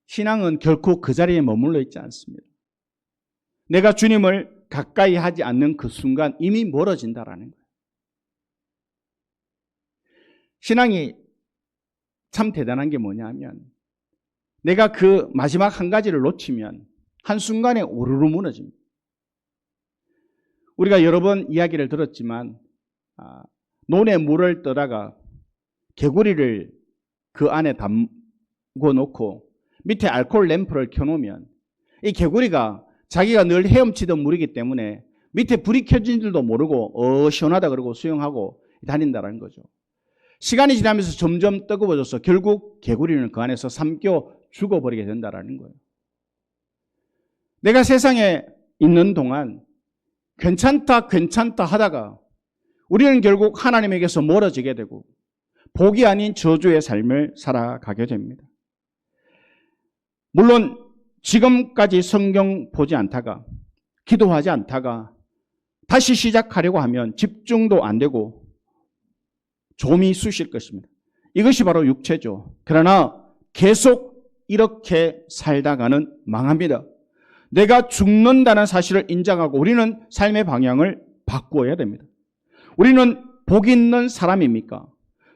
신앙은 결코 그 자리에 머물러 있지 않습니다. 내가 주님을 가까이 하지 않는 그 순간 이미 멀어진다라는 거예요. 신앙이 참 대단한 게 뭐냐면 내가 그 마지막 한 가지를 놓치면 한순간에 오르르 무너집니다. 우리가 여러 번 이야기를 들었지만 논에 물을 떠다가 개구리를 그 안에 담궈 놓고 밑에 알코올 램프를 켜놓으면 이 개구리가 자기가 늘 헤엄치던 물이기 때문에 밑에 불이 켜진 줄도 모르고 시원하다 그러고 수영하고 다닌다는 거죠. 시간이 지나면서 점점 뜨거워져서 결국 개구리는 그 안에서 삼켜 죽어버리게 된다는 거예요. 내가 세상에 있는 동안 괜찮다 하다가 우리는 결국 하나님에게서 멀어지게 되고 복이 아닌 저주의 삶을 살아가게 됩니다. 물론 지금까지 성경 보지 않다가 기도하지 않다가 다시 시작하려고 하면 집중도 안 되고 좀이 쑤실 것입니다. 이것이 바로 육체죠. 그러나 계속 이렇게 살다가는 망합니다. 내가 죽는다는 사실을 인정하고 우리는 삶의 방향을 바꾸어야 됩니다. 우리는 복 있는 사람입니까?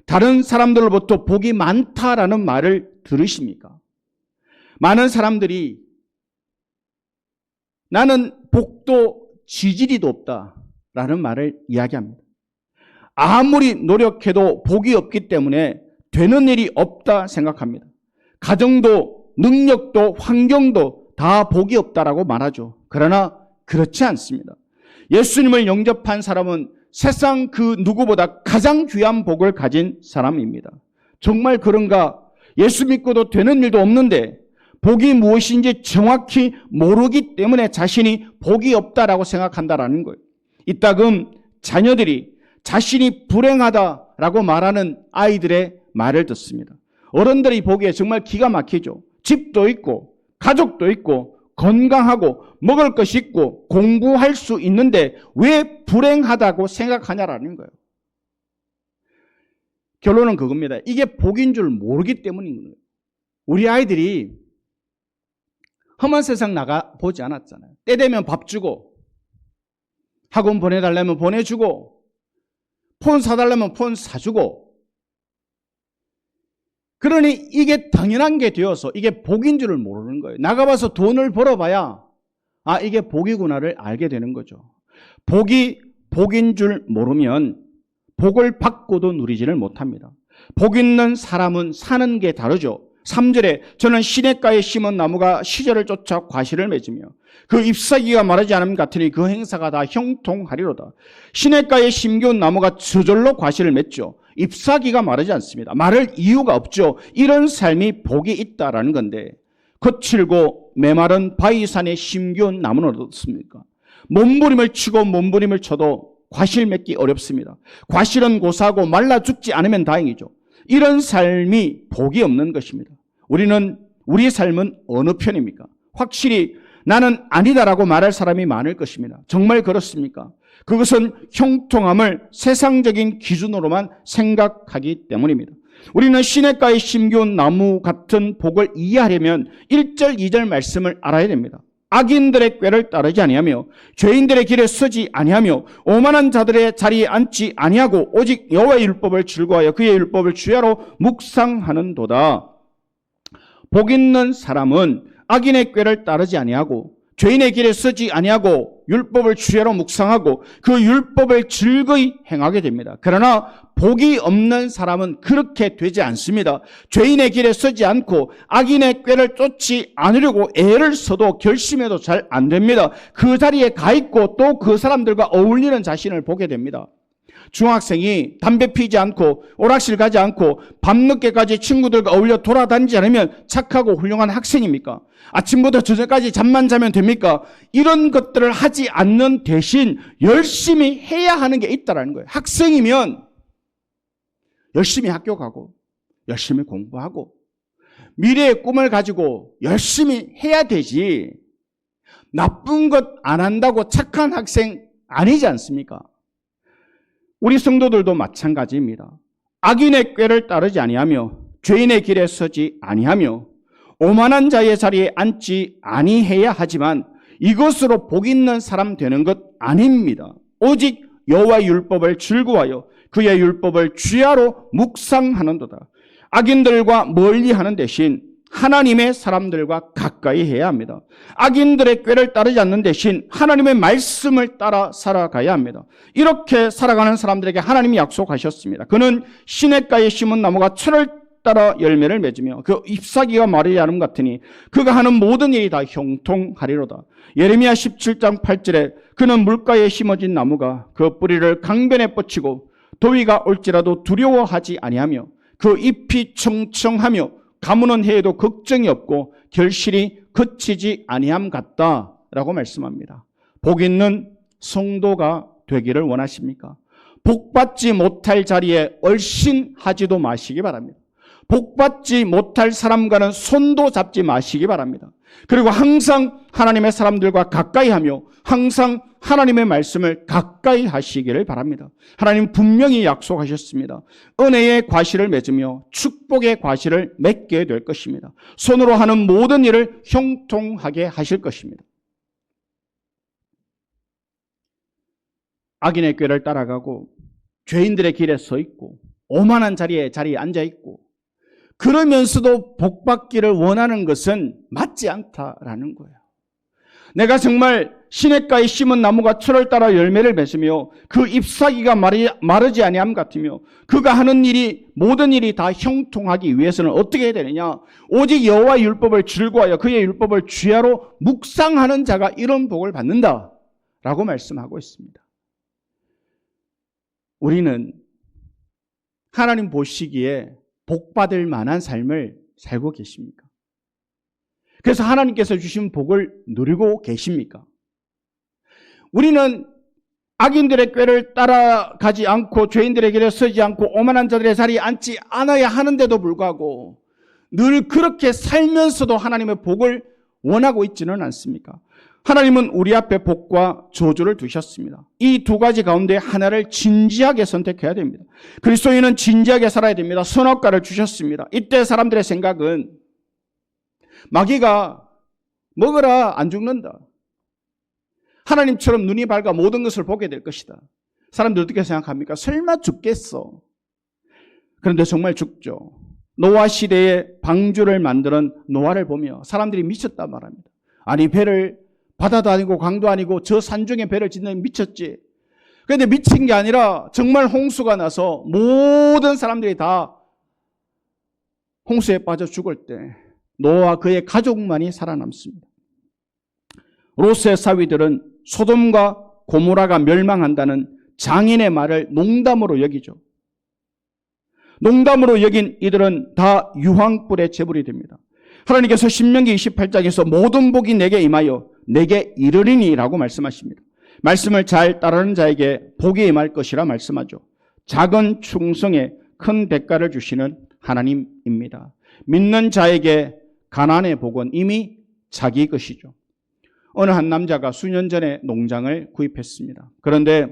다른 사람들로부터 복이 많다라는 말을 들으십니까? 많은 사람들이 나는 복도 지지리도 없다라는 말을 이야기합니다. 아무리 노력해도 복이 없기 때문에 되는 일이 없다 생각합니다. 가정도 능력도 환경도 다 복이 없다라고 말하죠. 그러나 그렇지 않습니다. 예수님을 영접한 사람은 세상 그 누구보다 가장 귀한 복을 가진 사람입니다. 정말 그런가? 예수 믿고도 되는 일도 없는데 복이 무엇인지 정확히 모르기 때문에 자신이 복이 없다라고 생각한다라는 거예요. 이따금 자녀들이 자신이 불행하다라고 말하는 아이들의 말을 듣습니다. 어른들이 보기에 정말 기가 막히죠. 집도 있고 가족도 있고 건강하고 먹을 것이 있고 공부할 수 있는데 왜 불행하다고 생각하냐라는 거예요. 결론은 그겁니다. 이게 복인 줄 모르기 때문인 거예요. 우리 아이들이 험한 세상 나가 보지 않았잖아요. 때 되면 밥 주고 학원 보내달라면 보내주고 폰 사달라면 폰 사주고 그러니 이게 당연한 게 되어서 이게 복인 줄을 모르는 거예요. 나가봐서 돈을 벌어봐야 아 이게 복이구나를 알게 되는 거죠. 복이 복인 줄 모르면 복을 받고도 누리지를 못합니다. 복 있는 사람은 사는 게 다르죠. 3절에 저는 시냇가에 심은 나무가 시절을 쫓아 과실을 맺으며 그 잎사귀가 마르지 않음 같으니 그 행사가 다 형통하리로다. 시냇가에 심겨온 나무가 저절로 과실을 맺죠. 잎사귀가 마르지 않습니다. 마를 이유가 없죠. 이런 삶이 복이 있다라는 건데 거칠고 메마른 바위산에 심겨온 나무는 어떻습니까? 몸부림을 치고 몸부림을 쳐도 과실 맺기 어렵습니다. 과실은 고사하고 말라 죽지 않으면 다행이죠. 이런 삶이 복이 없는 것입니다. 우리 삶은 어느 편입니까? 확실히 나는 아니다라고 말할 사람이 많을 것입니다. 정말 그렇습니까? 그것은 형통함을 세상적인 기준으로만 생각하기 때문입니다. 우리는 시냇가에 심겨온 나무 같은 복을 이해하려면 1절, 2절 말씀을 알아야 됩니다. 악인들의 꾀를 따르지 아니하며 죄인들의 길에 서지 아니하며 오만한 자들의 자리에 앉지 아니하고 오직 여호와의 율법을 즐거워하여 그의 율법을 주야로 묵상하는도다. 복 있는 사람은 악인의 꾀를 따르지 아니하고 죄인의 길에 서지 아니하고 율법을 주야로 묵상하고 그 율법을 즐거이 행하게 됩니다. 그러나 복이 없는 사람은 그렇게 되지 않습니다. 죄인의 길에 서지 않고 악인의 꾀를 쫓지 않으려고 애를 써도 결심해도 잘 안 됩니다. 그 자리에 가 있고 또 그 사람들과 어울리는 자신을 보게 됩니다. 중학생이 담배 피지 않고 오락실 가지 않고 밤늦게까지 친구들과 어울려 돌아다니지 않으면 착하고 훌륭한 학생입니까? 아침부터 저녁까지 잠만 자면 됩니까? 이런 것들을 하지 않는 대신 열심히 해야 하는 게 있다는 거예요. 학생이면 열심히 학교 가고 열심히 공부하고 미래의 꿈을 가지고 열심히 해야 되지 나쁜 것 안 한다고 착한 학생 아니지 않습니까? 우리 성도들도 마찬가지입니다. 악인의 꾀를 따르지 아니하며 죄인의 길에 서지 아니하며 오만한 자의 자리에 앉지 아니해야 하지만 이것으로 복 있는 사람 되는 것 아닙니다. 오직 여호와의 율법을 즐거워하여 그의 율법을 주야로 묵상하는도다. 악인들과 멀리하는 대신 하나님의 사람들과 가까이 해야 합니다. 악인들의 꾀를 따르지 않는 대신 하나님의 말씀을 따라 살아가야 합니다. 이렇게 살아가는 사람들에게 하나님이 약속하셨습니다. 그는 시냇가에 심은 나무가 철을 따라 열매를 맺으며 그 잎사귀가 마르지 않음 같으니 그가 하는 모든 일이 다 형통하리로다. 예레미야 17장 8절에 그는 물가에 심어진 나무가 그 뿌리를 강변에 뻗치고 더위가 올지라도 두려워하지 아니하며 그 잎이 청청하며 가무는 해에도 걱정이 없고 결실이 그치지 아니함 같다라고 말씀합니다. 복 있는 성도가 되기를 원하십니까? 복받지 못할 자리에 얼씬하지도 마시기 바랍니다. 복받지 못할 사람과는 손도 잡지 마시기 바랍니다. 그리고 항상 하나님의 사람들과 가까이 하며 항상 하나님의 말씀을 가까이 하시기를 바랍니다. 하나님 분명히 약속하셨습니다. 은혜의 과실을 맺으며 축복의 과실을 맺게 될 것입니다. 손으로 하는 모든 일을 형통하게 하실 것입니다. 악인의 꾀를 따라가고 죄인들의 길에 서 있고 오만한 자리에 앉아 있고 그러면서도 복받기를 원하는 것은 맞지 않다라는 거예요. 내가 정말 시냇가에 심은 나무가 철을 따라 열매를 맺으며 그 잎사귀가 마르지 아니함 같으며 그가 하는 일이 모든 일이 다 형통하기 위해서는 어떻게 해야 되느냐? 오직 여호와의 율법을 즐거워하여 그의 율법을 주야로 묵상하는 자가 이런 복을 받는다라고 말씀하고 있습니다. 우리는 하나님 보시기에 복받을 만한 삶을 살고 계십니까? 그래서 하나님께서 주신 복을 누리고 계십니까? 우리는 악인들의 꾀를 따라가지 않고 죄인들의 길에 서지 않고 오만한 자들의 자리에 앉지 않아야 하는데도 불구하고 늘 그렇게 살면서도 하나님의 복을 원하고 있지는 않습니까? 하나님은 우리 앞에 복과 저주를 두셨습니다. 이 두 가지 가운데 하나를 진지하게 선택해야 됩니다. 그리스도인은 진지하게 살아야 됩니다. 선악과를 주셨습니다. 이때 사람들의 생각은 마귀가 먹어라 안 죽는다. 하나님처럼 눈이 밝아 모든 것을 보게 될 것이다. 사람들 어떻게 생각합니까? 설마 죽겠어. 그런데 정말 죽죠. 노아 시대에 방주를 만드는 노아를 보며 사람들이 미쳤단 말합니다. 아니 배를 바다도 아니고 강도 아니고 저 산중에 배를 짓는 미쳤지. 그런데 미친 게 아니라 정말 홍수가 나서 모든 사람들이 다 홍수에 빠져 죽을 때 노아와 그의 가족만이 살아남습니다. 롯의 사위들은 소돔과 고모라가 멸망한다는 장인의 말을 농담으로 여기죠. 농담으로 여긴 이들은 다 유황불의 제물이 됩니다. 하나님께서 신명기 28장에서 모든 복이 내게 임하여 내게 이르리니라고 말씀하십니다. 말씀을 잘 따르는 자에게 복이 임할 것이라 말씀하죠. 작은 충성에 큰 대가를 주시는 하나님입니다. 믿는 자에게 가나안의 복은 이미 자기 것이죠. 어느 한 남자가 수년 전에 농장을 구입했습니다. 그런데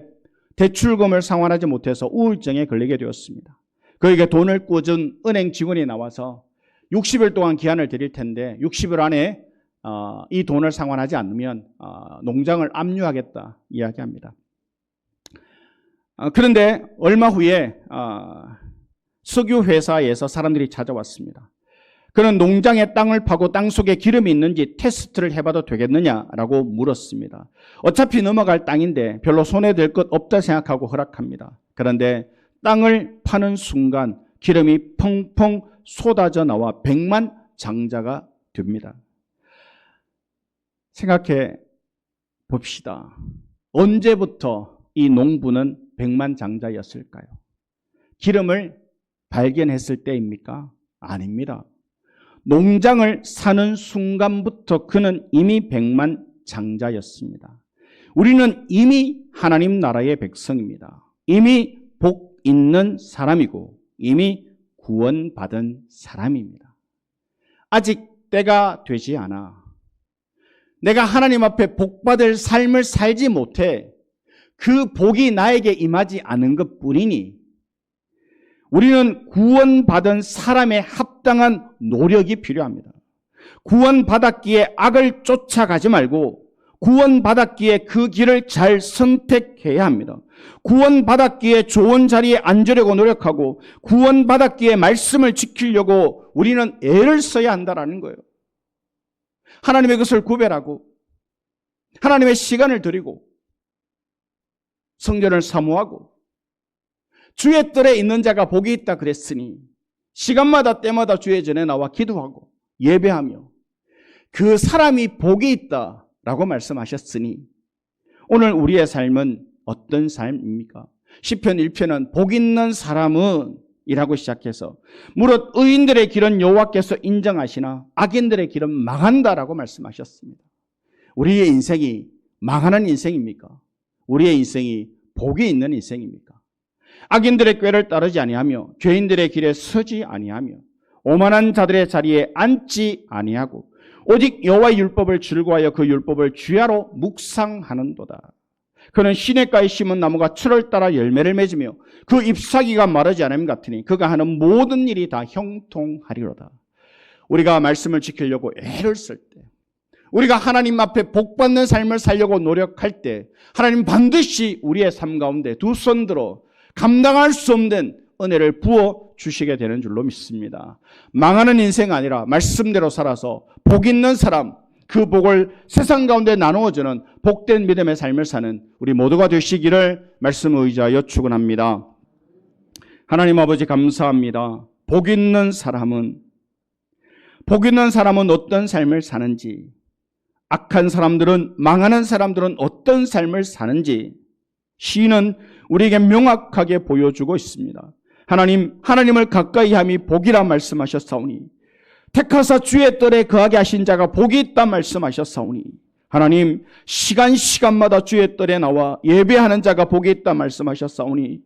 대출금을 상환하지 못해서 우울증에 걸리게 되었습니다. 그에게 돈을 꿔준 은행 직원이 나와서 60일 동안 기한을 드릴 텐데 60일 안에 이 돈을 상환하지 않으면 농장을 압류하겠다 이야기합니다. 그런데 얼마 후에 석유회사에서 사람들이 찾아왔습니다. 그는 농장의 땅을 파고 땅 속에 기름이 있는지 테스트를 해봐도 되겠느냐라고 물었습니다. 어차피 넘어갈 땅인데 별로 손해될 것 없다 생각하고 허락합니다. 그런데 땅을 파는 순간 기름이 펑펑 쏟아져 나와 100만 장자가 됩니다. 생각해 봅시다. 언제부터 이 농부는 100만 장자였을까요? 기름을 발견했을 때입니까? 아닙니다. 농장을 사는 순간부터 그는 이미 100만 장자였습니다. 우리는 이미 하나님 나라의 백성입니다. 이미 복 있는 사람이고 이미 구원받은 사람입니다. 아직 때가 되지 않아. 내가 하나님 앞에 복받을 삶을 살지 못해 그 복이 나에게 임하지 않은 것뿐이니 우리는 구원받은 사람의 합당한 노력이 필요합니다. 구원받았기에 악을 쫓아가지 말고 구원받았기에 그 길을 잘 선택해야 합니다. 구원받았기에 좋은 자리에 앉으려고 노력하고 구원받았기에 말씀을 지키려고 우리는 애를 써야 한다는 거예요. 하나님의 것을 구별하고 하나님의 시간을 드리고 성전을 사모하고 주의 뜰에 있는 자가 복이 있다 그랬으니 시간마다 때마다 주의 전에 나와 기도하고 예배하며 그 사람이 복이 있다라고 말씀하셨으니 오늘 우리의 삶은 어떤 삶입니까? 시편 1편은 복 있는 사람은 이라고 시작해서 무릇 의인들의 길은 여호와께서 인정하시나 악인들의 길은 망한다라고 말씀하셨습니다. 우리의 인생이 망하는 인생입니까? 우리의 인생이 복이 있는 인생입니까? 악인들의 꾀를 따르지 아니하며 죄인들의 길에 서지 아니하며 오만한 자들의 자리에 앉지 아니하고 오직 여호와의 율법을 즐거워하여 그 율법을 주야로 묵상하는도다. 그는 시냇가에 심은 나무가 철을 따라 열매를 맺으며 그 잎사귀가 마르지 않음 같으니 그가 하는 모든 일이 다 형통하리로다. 우리가 말씀을 지키려고 애를 쓸 때, 우리가 하나님 앞에 복받는 삶을 살려고 노력할 때 하나님 반드시 우리의 삶 가운데 두 손 들어 감당할 수 없는 은혜를 부어 주시게 되는 줄로 믿습니다. 망하는 인생 아니라 말씀대로 살아서 복 있는 사람, 그 복을 세상 가운데 나누어주는 복된 믿음의 삶을 사는 우리 모두가 되시기를 말씀을 의지하여 축원합니다. 하나님 아버지 감사합니다. 복 있는 사람은 어떤 삶을 사는지, 악한 사람들은, 망하는 사람들은 어떤 삶을 사는지 시인은 우리에게 명확하게 보여주고 있습니다. 하나님을 가까이 함이 복이라 말씀하셨사오니 택하사 주의 뜰에 거하게 하신 자가 복이 있다 말씀하셨사오니 하나님 시간마다 주의 뜰에 나와 예배하는 자가 복이 있다 말씀하셨사오니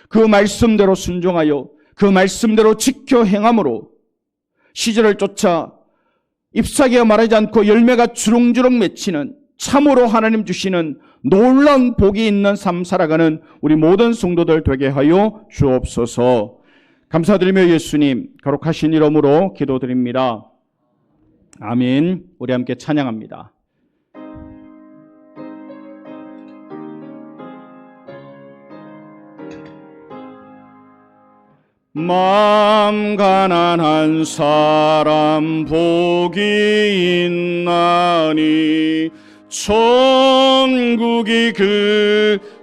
그 말씀대로 순종하여 그 말씀대로 지켜 행함으로 시절을 쫓아 잎사귀가 마르지 않고 열매가 주렁주렁 맺히는 참으로 하나님 주시는 놀라운 복이 있는 삶 살아가는 우리 모든 성도들 되게 하여 주옵소서. 감사드리며 예수님 거룩하신 이름으로 기도드립니다. 아멘. 우리 함께 찬양합니다. 마음 가난한 사람 복이 있나니 천국이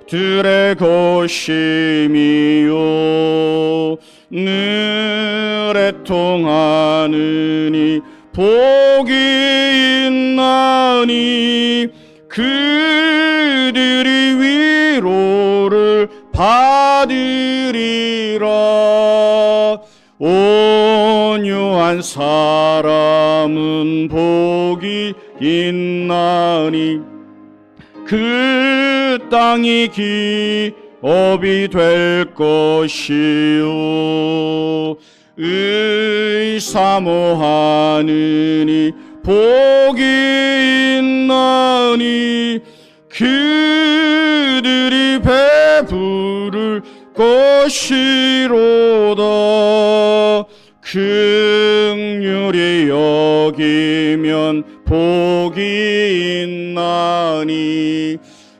그들의 것임이요 늘 애통하느니 복이 있나니 그들이 위로를 받으리라. 온유한 사람은 복이 있나니 그 땅이 기업이 될 것이요 의사모하느니 복이 있나니 그들이 배부를 것이로다. 긍휼히 여기면 복이 있나니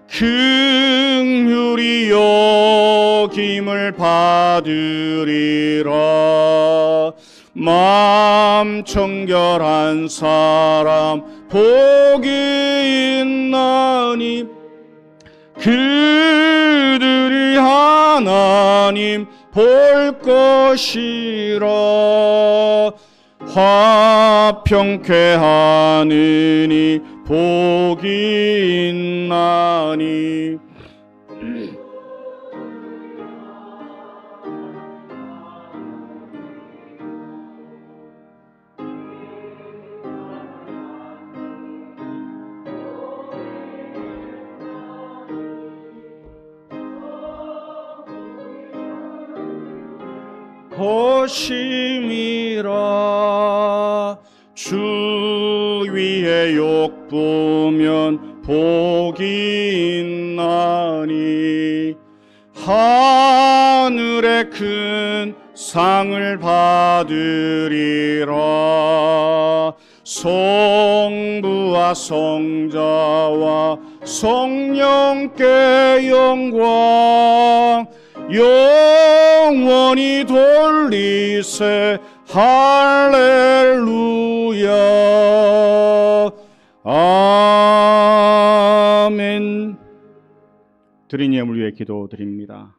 긍휼히 여김을 받으리라. 마음 청결한 사람 복이 있나니 그들이 하나님 볼 것이라. 화평케 하느니 복이 있나니 것임이라. 주 위에 욕보면 복이 있나니 하늘에 큰 상을 받으리라. 성부와 성자와 성령께 영광 영원히 돌리세. 할렐루야. 아멘. 드린 예물 위해 기도드립니다.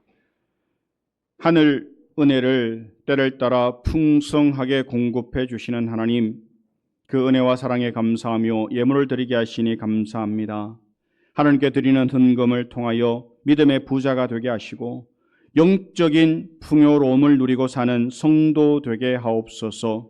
하늘 은혜를 때를 따라 풍성하게 공급해 주시는 하나님, 그 은혜와 사랑에 감사하며 예물을 드리게 하시니 감사합니다. 하나님께 드리는 헌금을 통하여 믿음의 부자가 되게 하시고 영적인 풍요로움을 누리고 사는 성도 되게 하옵소서.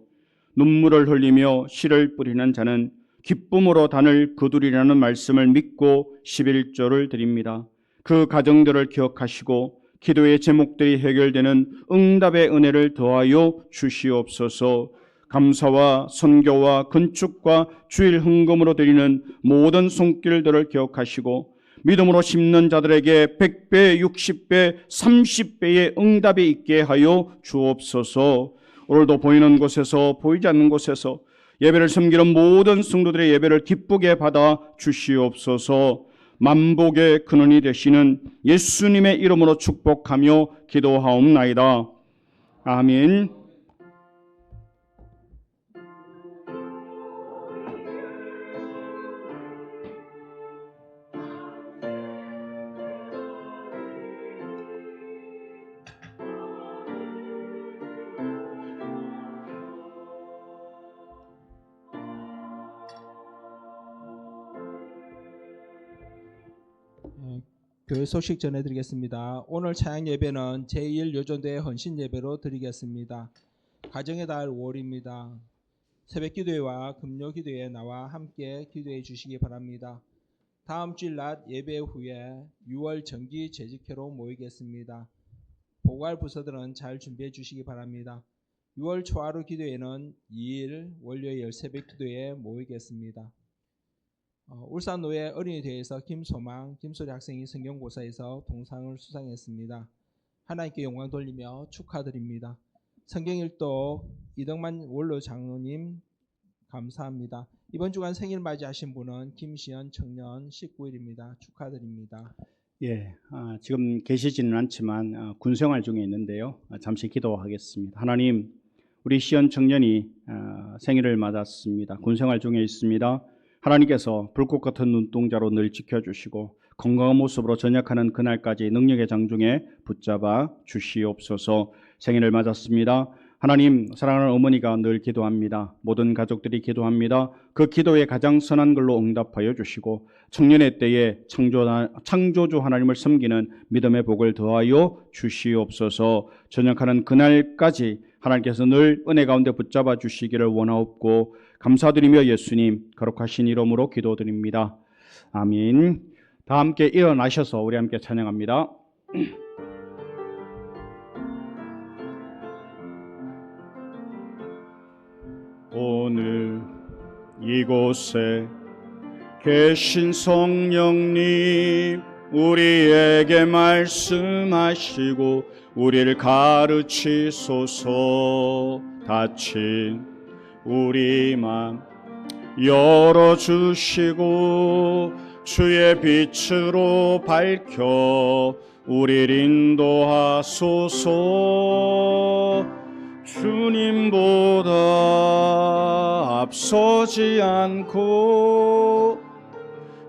눈물을 흘리며 씨를 뿌리는 자는 기쁨으로 단을 거두리라는 말씀을 믿고 11조를 드립니다. 그 가정들을 기억하시고 기도의 제목들이 해결되는 응답의 은혜를 더하여 주시옵소서. 감사와 선교와 건축과 주일 헌금으로 드리는 모든 손길들을 기억하시고 믿음으로 심는 자들에게 100배, 60배, 30배의 응답이 있게 하여 주옵소서. 오늘도 보이는 곳에서 보이지 않는 곳에서 예배를 섬기는 모든 성도들의 예배를 기쁘게 받아 주시옵소서. 만복의 근원이 되시는 예수님의 이름으로 축복하며 기도하옵나이다. 아멘. 교회 소식 전해드리겠습니다. 오늘 찬양 예배는 제1요전도의 헌신 예배로 드리겠습니다. 가정의 달 5월입니다. 새벽 기도회와 금요 기도회에 나와 함께 기도해 주시기 바랍니다. 다음 주일 낮 예배 후에 6월 정기 재직회로 모이겠습니다. 보고할 부서들은 잘 준비해 주시기 바랍니다. 6월 초하루 기도회는 2일 월요일 새벽 기도회에 모이겠습니다. 울산노예 어린이대회에서 김소망, 김소리 학생이 성경고사에서 동상을 수상했습니다. 하나님께 영광 돌리며 축하드립니다. 성경일도 이덕만 원로 장로님 감사합니다. 이번 주간 생일 맞이하신 분은 김시연 청년 19일입니다. 축하드립니다. 지금 계시지는 않지만 군생활 중에 있는데요. 잠시 기도하겠습니다. 하나님, 우리 시연 청년이 생일을 맞았습니다. 군생활 중에 있습니다. 하나님께서 불꽃 같은 눈동자로 늘 지켜주시고 건강한 모습으로 전역하는 그날까지 능력의 장중에 붙잡아 주시옵소서. 생일을 맞았습니다. 하나님, 사랑하는 어머니가 늘 기도합니다. 모든 가족들이 기도합니다. 그 기도에 가장 선한 걸로 응답하여 주시고 청년의 때에 창조주 하나님을 섬기는 믿음의 복을 더하여 주시옵소서. 전역하는 그날까지 하나님께서 늘 은혜 가운데 붙잡아 주시기를 원하옵고 감사드리며 예수님 거룩하신 이름으로 기도드립니다. 아멘. 다 함께 일어나셔서 우리 함께 찬양합니다. 오늘 이곳에 계신 성령님, 우리에게 말씀하시고 우리를 가르치소서. 닫힌 우리 맘 열어주시고 주의 빛으로 밝혀 우리를 인도하소서. 주님보다 앞서지 않고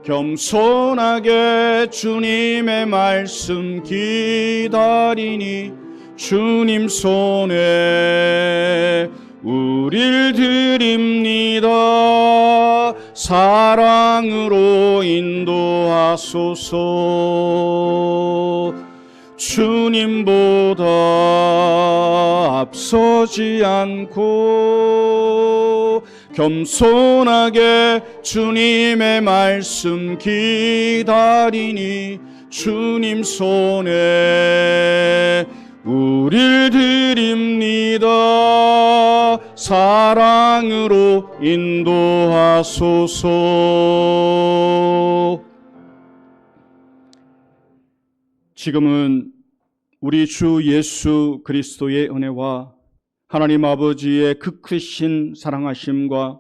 겸손하게 주님의 말씀 기다리니 주님 손에 우릴 드립니다. 사랑으로 인도하소서. 주님보다 앞서지 않고 겸손하게 주님의 말씀 기다리니 주님 손에 우릴 드립니다. 사랑으로 인도하소서. 지금은 우리 주 예수 그리스도의 은혜와 하나님 아버지의 그 크신 사랑하심과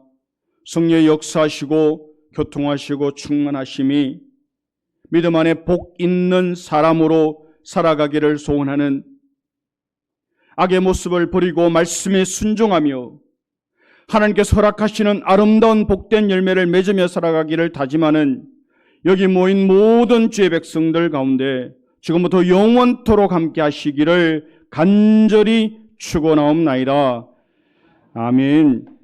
성령의 역사하시고 교통하시고 충만하심이 믿음 안에 복 있는 사람으로 살아가기를 소원하는, 악의 모습을 버리고 말씀에 순종하며 하나님께서 허락하시는 아름다운 복된 열매를 맺으며 살아가기를 다짐하는 여기 모인 모든 주의 백성들 가운데 지금부터 영원토록 함께 하시기를 간절히 축원하옵나이다. 아멘.